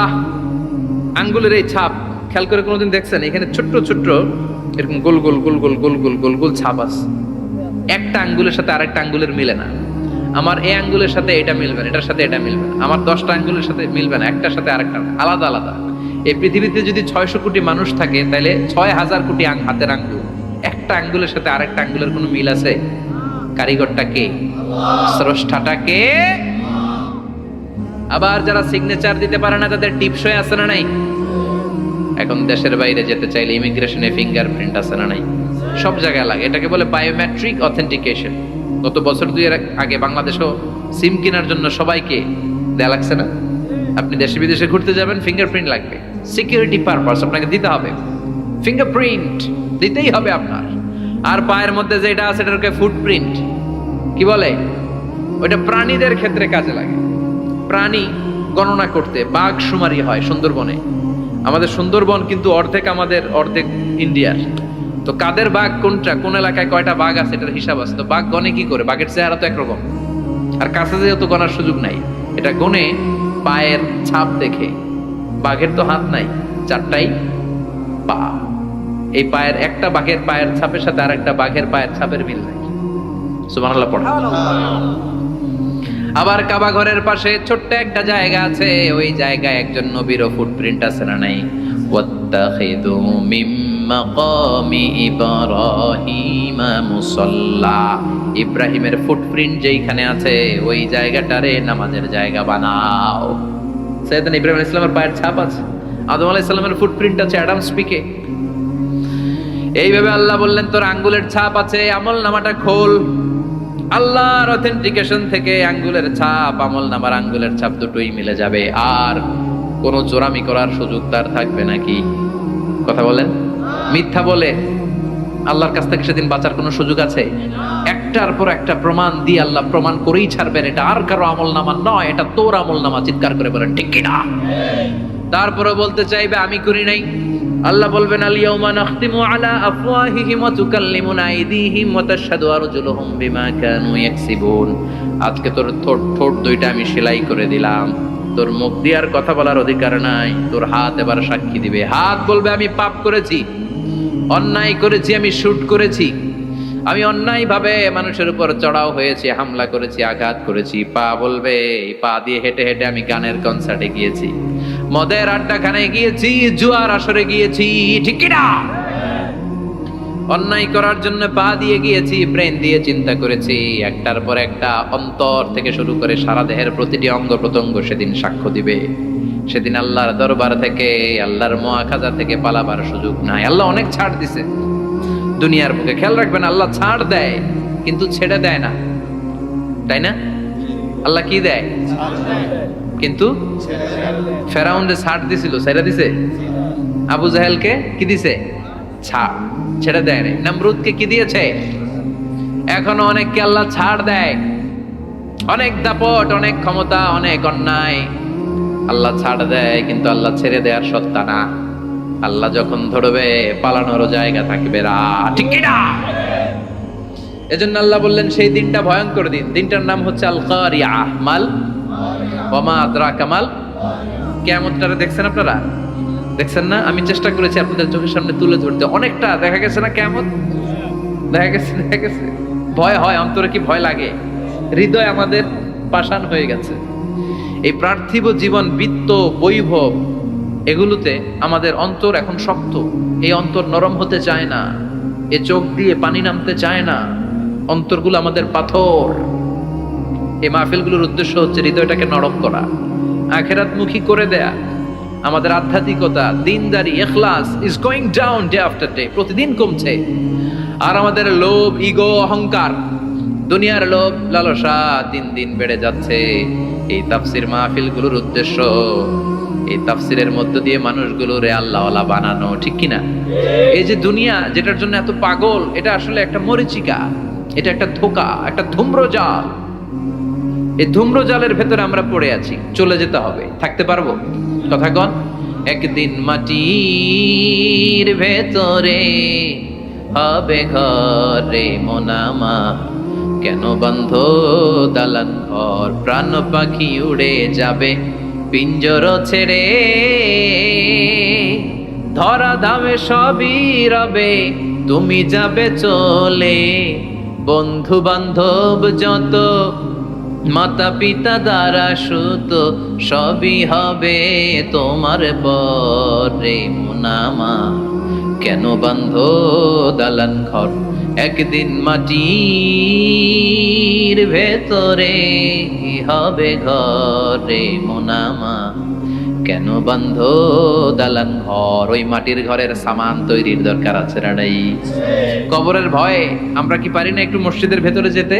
আঙ্গুলের এই ছাপ খেয়াল করে কোনোদিন দেখছেন? এখানে ছোট্ট ছোট্ট এরকম গোল গোল গোল গোল গোল গোল গোল গোল ছাপ আছে। একটা আঙ্গুলের সাথে আরেকটা আঙ্গুলের মিলে না। আমার এই আঙ্গুলের সাথে এটা মিলবে না, এটার সাথে এটা মিলবে না। আমার 10টা আঙ্গুলের সাথে মিলবে না, একটার সাথে আরেকটা, আলাদা আলাদা। এই পৃথিবীতে যদি 600 কোটি মানুষ থাকে তাহলে 6000 কোটি হাতের আঙ্গুল, একটা আঙ্গুলের সাথে আরেকটা আঙ্গুলের কোনো মিল আছে? কারিগরটা কে? স্রষ্টাটা কে? আবার যারা সিগনেচার দিতে পারে না তাদের টিপসই আছে না নাই? এখন দেশের বাইরে যেতে চাইলে ইমিগ্রেশনে ফিঙ্গারপ্রিন্ট আছে না নাই? সব জায়গায় লাগে। এটাকে বলে বায়োমেট্রিক অথেন্টিকেশন। গত বছর 2 এর আগে বাংলাদেশও সিম কেনার জন্য সবাইকে দেয়া লাগছে না? আপনি দেশে বিদেশে ঘুরতে যাবেন, ফিঙ্গারপ্রিন্ট লাগবে, সিকিউরিটি পারপাস আপনাকে দিতে হবে। ফিঙ্গারপ্রিন্ট দিতেই হবে আপনার। আর পায়ের মধ্যে যেটা আছে এটাকে ফুটপ্রিন্ট কি বলে? ওইটা প্রাণীদের ক্ষেত্রে কাজে লাগে। প্রাণী গণনা করতে বাঘ শুমারি হয় সুন্দরবনে। আমাদের সুন্দরবন কিন্তু অর্ধেক আমাদের, অর্ধেক ইন্ডিয়ার। তো কাদের বাঘ কোনটা, কোন এলাকায় কয়টা বাঘ আছে এটার হিসাব আছে। তো বাঘ গনে কি করে? বাঘের চেহারা তো একরকম, আর কাছে যেহেতু গনার সুযোগ নাই, এটা গনে পায়ের ছাপ দেখে। বাঘের তো হাত নাই, 4টাই পা। এই পায়ের একটা বাঘের পায়ের ছাপের সাথে আর একটা বাঘের পায়ের ছাপের মিল নাই। সুবহানাল্লাহ পড়া। আবার কাবা ঘরের পাশে ছোট্ট একটা জায়গা আছে, ওই জায়গায় একজন নবীরও ফুটপ্রিন্ট আছে না নাই? ওয়াত্তাখিযু মিম মাকামি ইব্রাহিম মুসাল্লা, ইব্রাহিমের ফুটপ্রিন্ট যেইখানে আছে ওই জায়গাটারে নামাজের জায়গা বানাও। সাইয়েদনা ইব্রাহিম আলাইহিস সালামের পায়ের ছাপ আছে, আদম আলাইহিস সালামের ফুটপ্রিন্ট আছে অ্যাডামস পিকে। এইভাবে আল্লাহ বললেন তোর আঙ্গুলের ছাপ আছে, আমল নামাটা খোল। আল্লাহর অথেন্টিকেশন থেকে আঙ্গুলের ছাপ, আমল নামার আঙ্গুলের ছাপ দুটোই মিলে যাবে, আর কোনো চোরামি করার সুযোগ তার থাকবে নাকি? কথা বলেন। মিথ্যা বলে আল্লাহর কাছ থেকে সেদিন বাঁচার কোনো সুযোগ আছে? একটার পর একটা প্রমাণ দিয়ে আল্লাহ প্রমাণ করেই ছাড়বেন এটা আর কারো আমল নামা নয়, এটা তোর আমল নামা। চিৎকার করে বলেন ঠিক কিনা? তারপরে বলতে চাইবে আমি করি নাই। আল্লাহ বলবেন আল ইয়াউমা নাখতিমু আলা আফওয়াহিহিম ওয়া তুকাল্লিমুনা আইদিহিম ওয়া তাশহাদু আরজুলুহুম বিমা কানু ইয়াকসিবুন। আজকে তোর ঠোঁট দুইটা আমি সেলাই করে দিলাম, তোর মুখ দিয়ে আর কথা বলার অধিকার নাই, তোর হাত এবার সাক্ষী দিবে। হাত বলবে আমি পাপ করেছি, অন্যায় করেছি, আমি শুট করেছি, আমি অন্যায় ভাবে মানুষের উপর চড়াও হয়েছি, হামলা করেছি, আঘাত করেছি। পা বলবে পা দিয়ে হেঁটে হেঁটে আমি গানের কনসার্টে গিয়েছি, মদের আড্ডাখানায় গিয়েছি, জুয়ার আসরে গিয়েছি, ঠিক কি না? অন্যায় করার জন্য পা দিয়ে গিয়েছি, ব্রেন দিয়ে চিন্তা করেছি, একটার পর একটা অন্তর থেকে শুরু করে সারা দেহের প্রতিটি অঙ্গ প্রত্যঙ্গ সেদিন সাক্ষ্য দিবে। সেদিন আল্লাহর দরবার থেকে, আল্লাহর মুআখাজা থেকে পালাবার সুযোগ নাই। আল্লাহ অনেক ছাড় দিছে দুনিয়ার বুকে, খেয়াল রাখবেন আল্লাহ ছাড় দেয় কিন্তু ছেড়ে দেয় না, তাই না? আল্লাহ কি দেয়? কিন্তু ফেরাউনরে ছাড় দিছিল, ছেড়ে দিছে। আবু জাহেলকে কি দিছে? ছাড়, ছেড়ে দেয় নাই। নমরুদকে কি দিয়েছে? এখনো অনেককে আল্লাহ ছাড় দেয়। অনেক দাপট, অনেক ক্ষমতা, অনেক অন্যায় আল্লাহ ছাড় দেয়, কিন্তু আল্লাহ ছেড়ে দেওয়ার সত্তা না। আল্লাহ যখন ধরবে পালানোর জায়গা থাকবে না, ঠিক কি না? এজন্য আল্লাহ বললেন সেই দিনটা ভয়ঙ্কর দিন। দিনটার নাম হচ্ছে আল কারিয়াহ, মাল ওয়া মা আদরাকা মাল। কিয়ামতটা দেখছেন আপনারা? দেখছেন না? আমি চেষ্টা করেছি আপনাদের চোখের সামনে তুলে ধরতে, অনেকটা দেখা গেছে না কিয়ামত? দেখা গেছে। ভয় হয়, অন্তরে কি ভয় লাগে? হৃদয় আমাদের পাষাণ হয়ে গেছে। এই পার্থিব জীবন, বিত্ত, বৈভব, এগুলোতে আমাদের অন্তর এখন শক্ত। এই অন্তর নরম হতে চায় না, এ চোখ দিয়ে পানি নামতে চায় না, অন্তরগুলো আমাদের পাথর। এই মাহফিলগুলোর উদ্দেশ্য হচ্ছে হৃদয়টাকে নরম করা, আখিরাতমুখী করে দেয়া। আমাদের আধ্যাত্মিকতা, দিনদারি, ইখলাস is going down day after day, প্রতিদিন কমছে। আর আমাদের লোভ, ইগো, অহংকার, দুনিয়ার লোভ, লালসা দিন দিন বেড়ে যাচ্ছে। এই তাফসির মাহফিলগুলোর উদ্দেশ্য এই তাফসিরের মধ্য দিয়ে মানুষগুলোরে আল্লাহওয়ালা বানানো, ঠিক কিনা? এই যে দুনিয়া যেটার জন্য এত পাগল, এটা আসলে একটা মরিচিকা, এটা একটা ধোঁকা, একটা ধূম্রজাল। এই ধূম্রজালের ভেতরে আমরা পড়ে আছি, চলে যেতে হবে। থাকতে পারবো? কথা কন। একদিন মাটির ভেতরে হবে ঘরে মোনামা, কেন বন্ধ দালান ঘর, প্রাণ পাখি উড়ে যাবে পিঞ্জর ছেড়ে, ধরা ধামে সবই রবে, তুমি যাবে চলে। বন্ধু বান্ধব যত, মাতা পিতা দ্বারা সুত, সবই হবে তোমার পরে মুনামা, কেন বন্ধ দালান ঘর। একদিন মাটির ভেতরে হবে ঘরে মোনামা, কেন বন্ধ দালান ঘর। ওই মাটির ঘরের সামান তৈরির দরকার আছে না নাই? কবরের ভয়ে আমরা কি পারি না একটু মসজিদের ভেতরে যেতে?